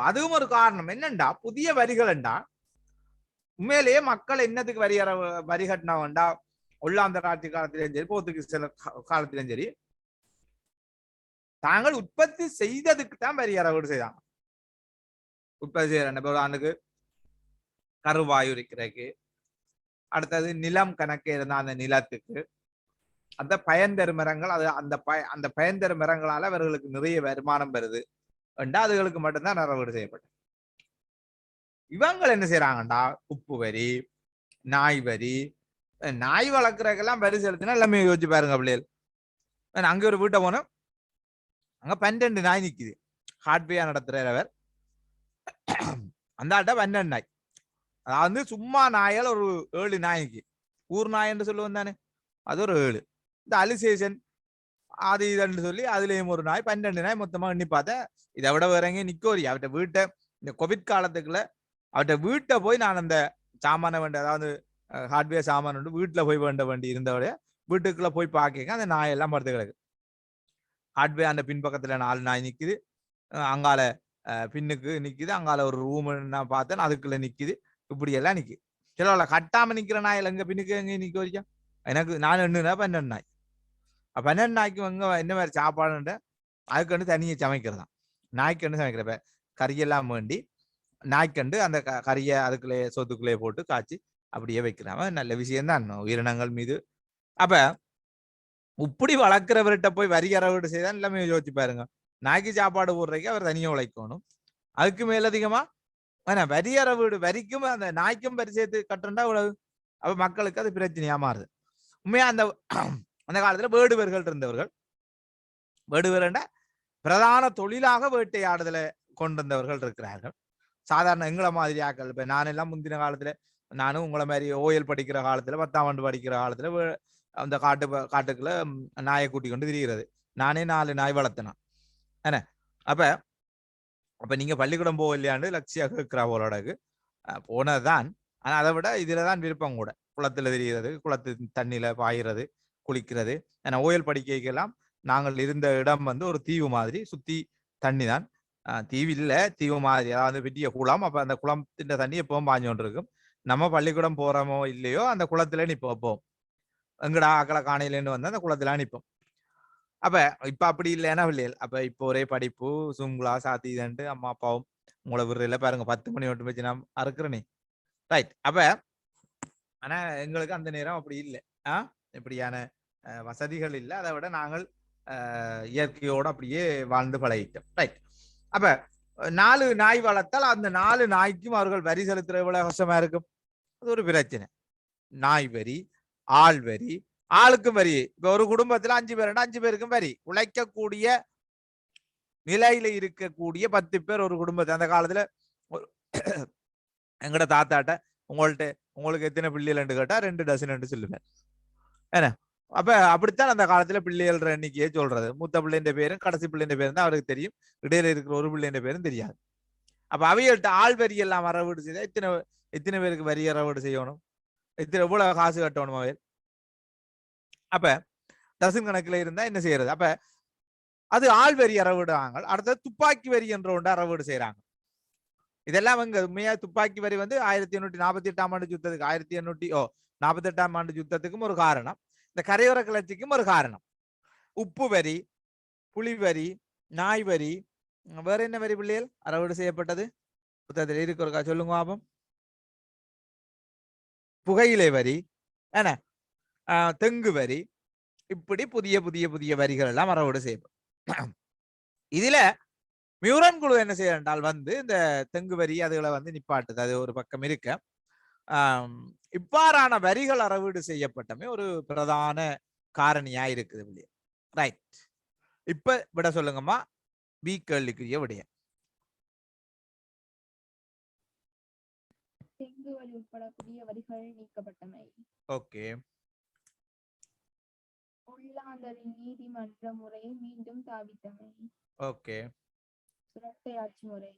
அதுவும் ஒரு காரணம். என்னண்டா, புதிய வரிகள்ண்டா உண்மையிலேயே மக்கள் என்னத்துக்கு வரி கட்டினவன்டா, ஒல்லாந்தர் ஆட்சி காலத்திலும் சரி, போர்த்துகீஸ் காலத்திலும் சரி, தாங்கள் உற்பத்தி செய்ததுக்கு தான் வரி அறவீடு செய்தாங்க. உற்பத்தி செய்யற ஆண்டுக்கு கருவாயு இருக்கிறதுக்கு, அடுத்தது நிலம் கணக்கு இருந்தா அந்த நிலத்துக்கு, அந்த பயன்தரு மரங்கள், அது அந்த பயன்தரு மரங்களால அவர்களுக்கு நிறைய வருமானம் வருது, அதுகளுக்கு மட்டும்தான் அறவீடு செய்யப்பட்டது. இவங்க என்ன செய்யறாங்கண்டா, உப்பு வரி, நாய் வரி, நாய் வளர்க்குறதுக்கெல்லாம் வரி செலுத்தினா எல்லாமே யோசிச்சு பாருங்க பிள்ளைகள். அங்க ஒரு வீட்டை போனோம், அங்க 12 நாய் நிக்குது. ஹார்ட்வேர் நடத்துறவர் அந்த ஆட்ட 12 நாய். அதாவது சும்மா நாயால் ஒரு 7 நாய்க்கு, ஊர் நாய் என்று சொல்லுவோம் தானே, அது ஒரு 7. இந்த அலிசேஷன் அது இதுன்னு சொல்லி அதுலயும் ஒரு நாய், 12 நாய் மொத்தமா எண்ணி பார்த்தேன். இதை விட வேற எங்க நிக்கோரி அவட்ட வீட்டை, இந்த கோவிட் காலத்துக்குள்ள அவட்ட வீட்டை போய் நான் அந்த சாமான வேண்டிய, அதாவது ஹார்ட்வேர் சாமான் வந்து வீட்டுல போய் வேண்டி இருந்தவடைய வீட்டுக்குள்ள போய் பார்க்க அந்த நாய் எல்லாம் படுத்து கிடக்கு. ஹார்ட்வேர் அந்த பின்பக்கத்துல 4 நாய் நிக்குது, அங்கால பின்னுக்கு நிக்குது, அங்கால ஒரு ரூம் நான் பார்த்தேன் அதுக்குள்ள நிக்குது, இப்படி எல்லாம் நிக்கு. சில கட்டாம நிக்கிற நாயில் எங்க பின்னுக்கு எங்க நிக்க வரைக்கும் எனக்கு நான் எண்ணுனா 12 நாய். 12 நாய்க்கு எங்க என்ன மாதிரி சாப்பாடுன்ற அதுக்கு தனியை சமைக்கிறதான். நாய்க்கு சமைக்கிறப்ப கறியெல்லாம் வேண்டி நாய்க்கண்டு அந்த கறியை அதுக்குள்ளே சொத்துக்குள்ளே போட்டு காய்ச்சி அப்படியே வைக்கிறாங்க. நல்ல விஷயம்தான் உயிரினங்கள் மீது. அப்ப இப்படி வளர்க்கிறவர்கிட்ட போய் வரி அறவீடு செய்தான் எல்லாமே யோசிச்சு பாருங்க. நாய்க்கு சாப்பாடு போடுறதுக்கு அவர் தனியா உழைக்கணும். அதுக்கு மேலதிகமா வரி அறவீடு, வரிக்கும் அந்த நாய்க்கும் வரி சேர்த்து கட்டுறா உழவு. அப்ப மக்களுக்கு அது பிரச்சனையா மாறுது. உண்மையா அந்த காலத்துல வேடுவர்கள் இருந்தவர்கள், வேடுவர்னா பிரதான தொழிலாக வேட்டையாடுதலை கொண்டிருந்தவர்கள் இருக்கிறார்கள். சாதாரண எங்களை மாதிரி ஆக்கள். இப்ப நானெல்லாம் முந்தின காலத்துல, நானும் உங்களை மாதிரி ஓயல் படிக்கிற காலத்துல, 10ஆம் ஆண்டு படிக்கிற காலத்துல அந்த காட்டுக்குள்ள நாயை கூட்டி கொண்டு திரிகிறது. நானே 4 நாய் வளர்த்தேன். என்ன அப்ப நீங்க பள்ளிக்கூடம் போக இல்லையாண்டு லட்சியா கேட்கிறா போலோடக்கு போனதுதான். ஆனா அதை விட இதுலதான் விருப்பம் கூட. குளத்துல திரிகிறது, குளத்து தண்ணியில பாயிறது, குளிக்கிறது. ஏன்னா ஓயல் படிக்கைக்கெல்லாம் நாங்கள் இருந்த இடம் ஒரு தீவு மாதிரி, சுத்தி தண்ணி தான். தீவு இல்ல, தீவு மாதிரி, அதாவது பெரிய குளம். அப்ப அந்த குளத்தின் தண்ணி எப்பவும் பாஞ்சோண்டு இருக்கும். நம்ம பள்ளிக்கூடம் போறோமோ இல்லையோ அந்த குளத்துல நிப்போம். எங்கடா ஆக்களை காணையிலேன்னு வந்து அந்த குளத்துல நிப்போம். அப்ப இப்ப அப்படி இல்லைன்னா பிள்ளைகள். அப்ப இப்போ ஒரே படிப்பு, சுங்களா சாத்திதன்ட்டு அம்மா அப்பாவும் உங்களை விடுறதுல பாருங்க, 10 மணி மட்டும் வச்சு நான் அறுக்கிறனே. ரைட். அப்ப ஆனா எங்களுக்கு அந்த நேரம் அப்படி இல்லை. இப்படியான வசதிகள் இல்லை. அதை விட நாங்கள் இயற்கையோடு அப்படியே வாழ்ந்து பழகிட்டோம். ரைட். அப்ப 4 நாய் வளர்த்தால் அந்த 4 நாய்க்கும் அவர்கள் வரி செலுத்துற எவ்வளவு கஷ்டமா இருக்கும். அது ஒரு பிரச்சனை. நாய் வரி, ஆள் வரி, ஆளுக்கும் வரி. இப்ப ஒரு குடும்பத்துல 5 பேர், 5 பேருக்கும் வரி. உழைக்கக்கூடிய நிலையில இருக்கக்கூடிய 10 பேர் ஒரு குடும்பத்தை. அந்த காலத்துல எங்கட தாத்தாட்ட உங்களுக்கு எத்தனை பிள்ளைகள் கேட்டா 2 டசன் சொல்லுவேன். ஏன்னா அப்ப அப்படித்தான் அந்த காலத்துல பிள்ளைகள் எண்ணிக்கையே சொல்றது. மூத்த பிள்ளைன்ற பேரும் கடைசி பிள்ளைன்ற பேரும் தான் அவருக்கு தெரியும். இடையில இருக்கிற ஒரு பிள்ளைன்ற பேரும் தெரியாது. அப்ப அவைகள்ட்ட ஆள் வரி எல்லாம் அறவீடு செய்தா எத்தனை பேருக்கு வரி அறவீடு செய்யணும், எவ்வளவு காசு கட்டணும் அவைகள். அப்ப டசன் கணக்குல இருந்தா என்ன செய்யறது? அப்ப அது ஆள் வரி அறவீடுவாங்க. அடுத்தது துப்பாக்கி வரி என்ற ஒன்று அறவீடு செய்யறாங்க. இதெல்லாம் உண்மையா துப்பாக்கி வரி 1848ஆம் ஆண்டு யுத்தத்துக்கு 1848ஆம் ஆண்டு யுத்தத்துக்கும் ஒரு காரணம். இந்த கரையோர கிளர்ச்சிக்கும் ஒரு காரணம். உப்பு வரி, புலி வரி, நாய் வரி, வேற என்ன வரி பிள்ளைகள் அறவீடு செய்யப்பட்டது புத்தகத்தில் இருக்கிற சொல்லுங்க பாப்போம். புகையிலை வரி, என்ன தெங்கு வரி, இப்படி புதிய புதிய புதிய வரிகள் எல்லாம் அறவீடு செய்யப்படும். இதுல மியூரன் குழு என்ன செய்ய என்றால் இந்த தெங்கு வரி அதுகளை நிப்பாட்டுது. அது ஒரு பக்கம் இருக்க, இவ்வாறான வரிகள் அறவீடு செய்யப்பட்டமே ஒரு பிரதான காரணியா இருக்குது. ரைட். இப்ப விட சொல்லுங்கம்மா, பி கேள்விக்குரிய விடைய. தெங்கு வரி உட்பட புதிய வரிகள் நீக்கப்பட்டமை. ஓகே. உள்ளாந்தரின் நீதிமன்ற முறை மீண்டும் தாவித்தமை. ஓகே. இரட்டை ஆட்சி முறை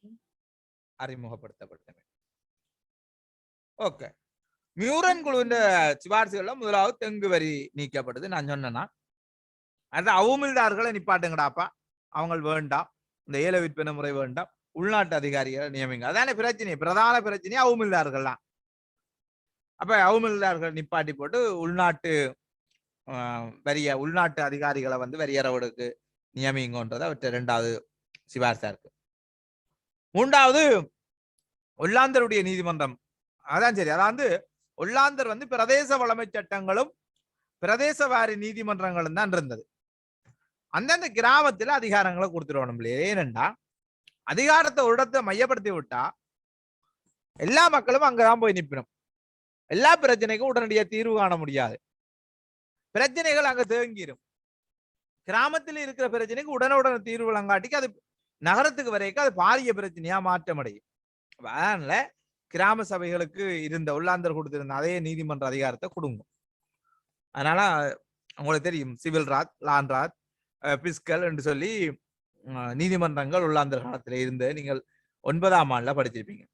அறிமுகப்படுத்தப்பட்டமை. ஓகே. மியூரன் குழுவின் சிபாரிசுகள்ல முதலாவது தெங்கு வரி நீக்கப்படுது. நான் சொன்னேன்னா அது அவுமில்தார்களை நிப்பாட்டுங்கடாப்பா, அவங்க வேண்டாம், இந்த ஏல விற்பனை முறை வேண்டாம், உள்நாட்டு அதிகாரிகளை நியமிங்க. அதான பிரச்சனை, பிரதான பிரச்சனை அவுமில்தார்கள்லாம். அப்ப அவுமில்தார்கள் நிப்பாட்டி போட்டு உள்நாட்டு உள்நாட்டு அதிகாரிகளை வந்து வரியறவுக்கு நியமிங்கன்றதை அவற்றை 2வது சிபாரிசா இருக்கு. 3வது ஒல்லாந்தருடைய நீதிமன்றம். அதான் சரி. அதாவது ஒல்லாந்தர் வந்து பிரதேச வளமை சட்டங்களும் பிரதேச வாரி நீதிமன்றங்களும் தான் இருந்தது. அந்தந்த கிராமத்துல அதிகாரங்களை கொடுத்துருவோம். ஏனென்றா அதிகாரத்தை ஒரு இடத்தை மையப்படுத்தி விட்டா எல்லா மக்களும் அங்கதான் போய் நிற்பிடும். எல்லா பிரச்சனைக்கும் உடனடியாக தீர்வு காண முடியாது. பிரச்சனைகள் அங்க தேங்கிடும். கிராமத்தில் இருக்கிற பிரச்சனைக்கு உடனுடனே தீர்வு வழங்காட்டிக்கு அது நகரத்துக்கு வரைக்கும் அது பாரிய பிரச்சனையா மாற்றமடையும். அதனால கிராம சபைகளுக்கு இருந்த உள்ளாந்தர் கொடுத்திருந்த அதே நீதிமன்ற அதிகாரத்தை கொடுங்க. அதனால உங்களுக்கு தெரியும், சிவில் ராத், லான் ராத், பிஸ்கல் என்று சொல்லி நீதிமன்றங்கள் உள்ளாந்தர் காலத்துல இருந்து நீங்கள் 9ஆம் ஆண்டுல படிச்சிருப்பீங்க.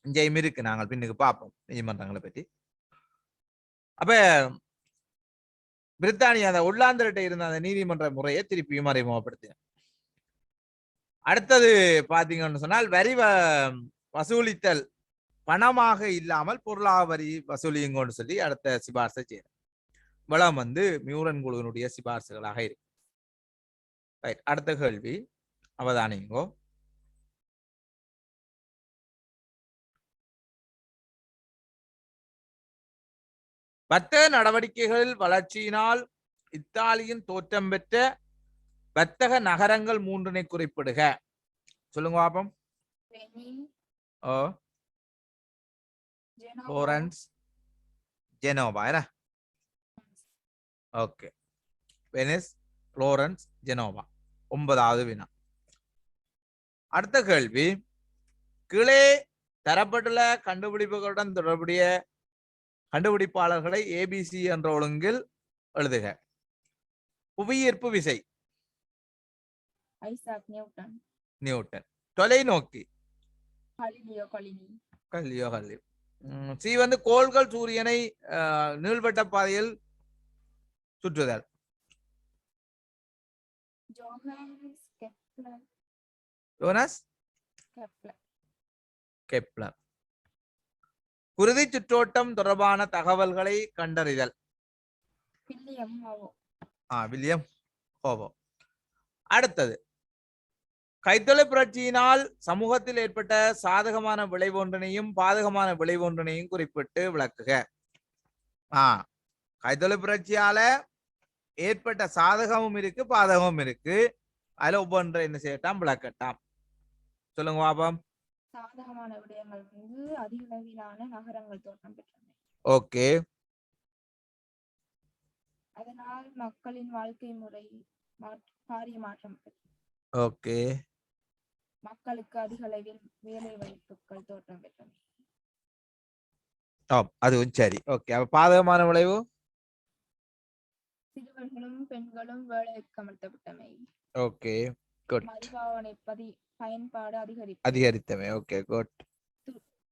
இங்கேயும் இருக்கு, நாங்கள் பின்னுக்கு பார்ப்போம் நீதிமன்றங்களை பற்றி. அப்ப பிரித்தானியா அந்த உள்ளாந்தர்கிட்ட இருந்த அந்த நீதிமன்ற முறையை திருப்பியும் அறிமுகப்படுத்தின. அடுத்தது பாத்தீங்கன்னு சொன்னால் வரி வசூலித்தல் பணமாக இல்லாமல் பொருளாக வரி வசூலிங்கன்னு சொல்லி அடுத்த சிபார்சை செய்யணும். வளம் வந்து மியூரன் குழுவினுடைய சிபார்சுகளாக இருக்கு. அடுத்த கேள்வி அவதானிங்கோ. வர்த்தக நடவடிக்கைகளில் வளர்ச்சியினால் இத்தாலியின் தோற்றம் பெற்ற வர்த்தக நகரங்கள் 3 குறிப்பிடுக. சொல்லுங்க பாப்போம். Florence, Genoa. Okay. Venice, Florence, Genoa. 9வது வினா. அடுத்த கேள்வி, கீழே தரப்பட்டுள்ள கண்டுபிடிப்புகளுடன் தொடர்புடைய கண்டுபிடிப்பாளர்களை ஏபிசி என்ற ஒழுங்கில் எழுதுக. புவியீர்ப்பு விசை ஐசாக் நியூட்டன். நியூட்டன். தொலைநோக்கி கலிலியோ கலிலி. Galileo Galilei. சி வந்து கோள்கள் சூரியனை நீள்வட்ட பாதையில் சுற்றுதல். Jones Kepler. குருதி சுற்றோட்டம் தொடர்பான தகவல்களை கண்டறிதல். வில்லியம் ஹோவோ. அடுத்தது, கைத்தொழில் புரட்சியினால் சமூகத்தில் ஏற்பட்ட சாதகமான விளைவொன்றினையும் பாதகமான விளைவொன்றினையும் குறிப்பிட்டு விளக்குக. கைத்தொழில் புரட்சியால ஏற்பட்ட சாதகமும் இருக்கு, பாதகமும் இருக்கு. அதுல ஒவ்வொன்றை என்ன செய்யட்டாம், விளக்கட்டாம். சொல்லுங்க பாபம். சாதகமான விடயங்கள் வந்து அதிக அளவிலான நகரங்கள் தோற்றம் பெற்றன. ஓகே. அதனால் மக்களின் வாழ்க்கை முறை பாரிய மாற்றம் பெற்றது. ஓகே. மக்களுக்கு அதிக அளவில் வேலை வாய்ப்புகள் தோற்றம் பெற்றன. அதுவும் சரி. ஓகே. அப்ப பாதகமான விளைவு, சிறுவர்களும் பெண்களும் வேலைக்கு அமர்த்தப்பட்டமை. Okay, good. மதுபாவனை பயன்பாடு அதிகரித்தமை. Okay, good.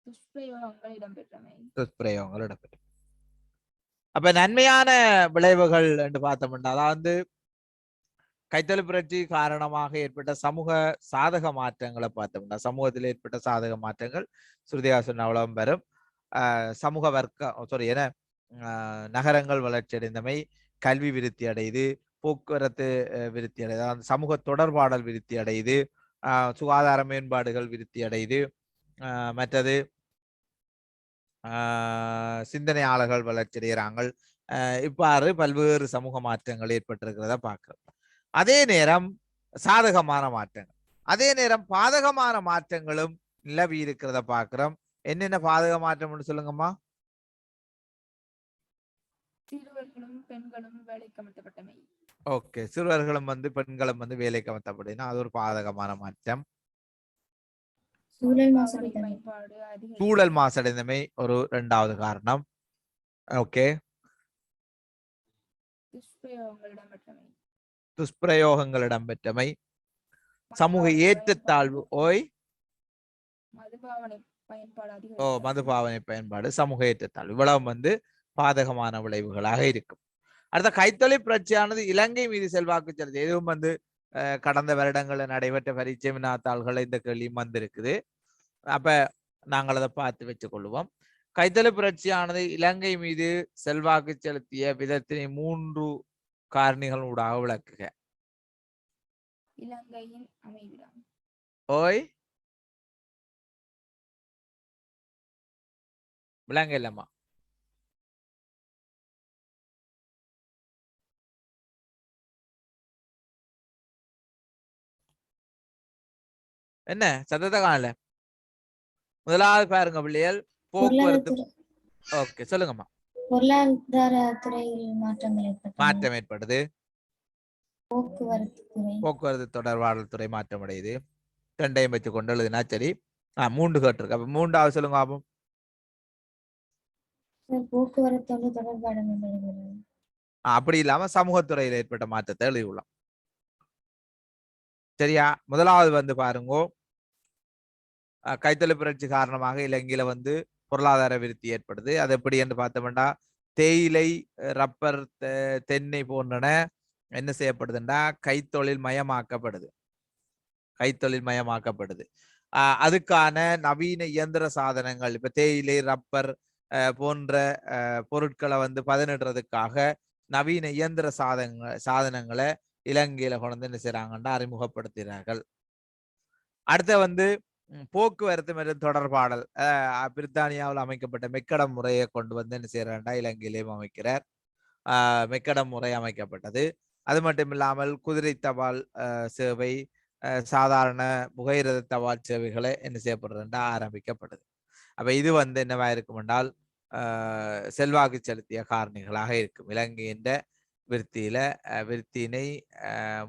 துஷ்பிரயோகங்கள் இடம்பெற்றமை. துஷ்பிரயோகங்கள் இடம்பெற்ற. அப்ப நன்மையான விளைவுகள் என்று பார்த்தோம்னா, அதாவது கைத்தொழில் புரட்சி காரணமாக ஏற்பட்ட சமூக சாதக மாற்றங்களை பார்த்தோம்னா, சமூகத்தில் ஏற்பட்ட சாதக மாற்றங்கள் ஸ்ருதியா சொன்ன அவ்வளவு பெறும். சமூக வர்க்க நகரங்கள் வளர்ச்சி அடைந்தமை, கல்வி விருத்தி அடையுது, போக்குவரத்து விருத்தி அடையுது, அந்த சமூக தொடர்பாடல் விருத்தி அடையுது, சுகாதார மேம்பாடுகள் விருத்தி அடையுது, மற்றது சிந்தனையாளர்கள் வளர்ச்சி அடைகிறாங்க. இவ்வாறு பல்வேறு சமூக மாற்றங்கள் ஏற்பட்டிருக்கிறத பார்க்கிறோம். அதே நேரம் சாதகமான மாற்றங்கள், அதே நேரம் பாதகமான மாற்றங்களும் நிலவி இருக்கிறத பார்க்கிறோம். என்னென்ன பாதக மாற்றம்னு சொல்லுங்கம்மா. சிறுவர்களும் பெண்களும் வேலைக்கு அமர்த்தப்பட்டமை. ஓகே, சிறுவர்களும் பெண்களும் வேலைக்கு அமர்த்தப்பட்டதுன்னா அது ஒரு பாதகமான மாற்றம். சூழல் மதுபாவனை மாசுபடுதல். பயன்பாடு அதிகரிப்பு. சூழல் மாசடைந்தமை ஒரு இரண்டாவது காரணம். ஓகே, துஷ்பிரயோகங்கள் இடம்பெற்றமை. துஷ்பிரயோகங்கள் இடம்பெற்றமை, சமூக மதுபாவனை ஏற்றத்தாழ்வு. பயன்பாடு, ஓய், மதுபாவனை பயன்பாடு ஓ, அதிகரிப்பு. மதுபாவனை பயன்பாடு, சமூக ஏற்றத்தாழ்வு, இவ்வளவு பாதகமான விளைவுகளாக இருக்கும். அடுத்த கைத்தொழில் புரட்சியானது இலங்கை மீது செல்வாக்கு செலுத்தி, எதுவும் கடந்த வருடங்களில் நடைபெற்ற பரீட்சை வினாத்தாள்கள் இந்த கேள்வியும் வந்திருக்குது. அப்ப நாங்கள் அதை பார்த்து வச்சுக் கொள்வோம். கைத்தொழில் புரட்சியானது இலங்கை மீது செல்வாக்கு செலுத்திய விதத்தினை 3 காரணிகள் ஊடாக விளக்குக. இலங்கையின் அமைவிடம். ஓய், விளங்க இல்லம்மா. என்ன சத்தத்தை காணல? முதலாவது பாருங்க பிள்ளைகள், போக்குவரத்து. ஓகே, சொல்லுங்கம்மா. பொருளாதார துறையில் மாற்றங்கள் ஏற்பட்டன. மாற்றம் ஏற்படுது. போக்குவரத்து துறை. போக்குவரத்து தொடர்பாடல் துறை மாற்றம் அடையுது. 2ஐயும் வச்சு கொண்டு எழுதுனா சரி. 3 கேட்டிருக்கு. அப்ப 3வது சொல்லுங்க பாப்போம். போக்குவரத்தோடு தொடர்பாடு நிகழ்கிறது. அப்படி இல்லாம சமூகத்துறையில் ஏற்பட்ட மாற்றத்தை எழுதியுள்ளோம். சரியா? முதலாவது பாருங்க, கைத்தொழில் புரட்சி காரணமாக இலங்கையில பொருளாதார விருத்தி ஏற்படுது. அது எப்படி என்று பார்த்தோம்னா, தேயிலை, ரப்பர், தென்னை போன்றன என்ன செய்யப்படுதுன்னா கைத்தொழில் மயமாக்கப்படுது. கைத்தொழில் மயமாக்கப்படுது. அதுக்கான நவீன இயந்திர சாதனங்கள், இப்ப தேயிலை, ரப்பர் போன்ற பொருட்களை பதனிடுறதுக்காக நவீன இயந்திர சாதனங்களை இலங்கையில கொண்டு என்ன செய்யறாங்கன்னா அறிமுகப்படுத்துகிறார்கள். அடுத்த போக்குவரத்து மற்றும் தொடர்பாடல், பிரித்தானியாவில் அமைக்கப்பட்ட மெக்கடம் முறையை கொண்டு என்ன செய்யறாண்டா இலங்கையிலேயும் அமைக்கிறார். மெக்கடம் முறை அமைக்கப்பட்டது. அது மட்டும் இல்லாமல் குதிரை தபால் சேவை, சாதாரண புகையிரத தபால் சேவைகளை என்ன செய்யப்படுறதுண்டா ஆரம்பிக்கப்படுது. அப்ப இது என்னவா இருக்கும் என்றால் செல்வாக்கு செலுத்திய காரணிகளாக இருக்கும். இலங்கையின் விருத்தியினை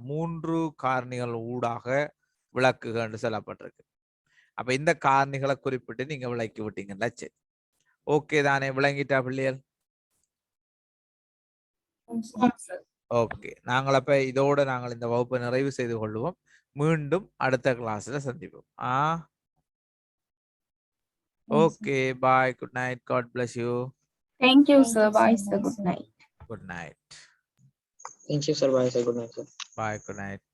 3 காரணிகள் ஊடாக விளக்குக என்று சொல்லப்பட்டிருக்கு. அப்ப இந்த காரணிகளை குறிப்பிட்டு நீங்க விளக்கி விட்டீங்கன்னா சரி. ஓகே தானே? விளங்கிட்டா பிள்ளைகள்? ஓகே, நாங்கள் அப்ப இதோட நாங்கள் இந்த வகுப்பை நிறைவு செய்து கொள்வோம். மீண்டும் அடுத்த கிளாஸ்ல சந்திப்போம். Okay, bye, good night, God bless you. Thank you, sir. Bye, sir. Good night. Good night. Thank you, sir. Bye, sir. Good night, sir. Bye, good night.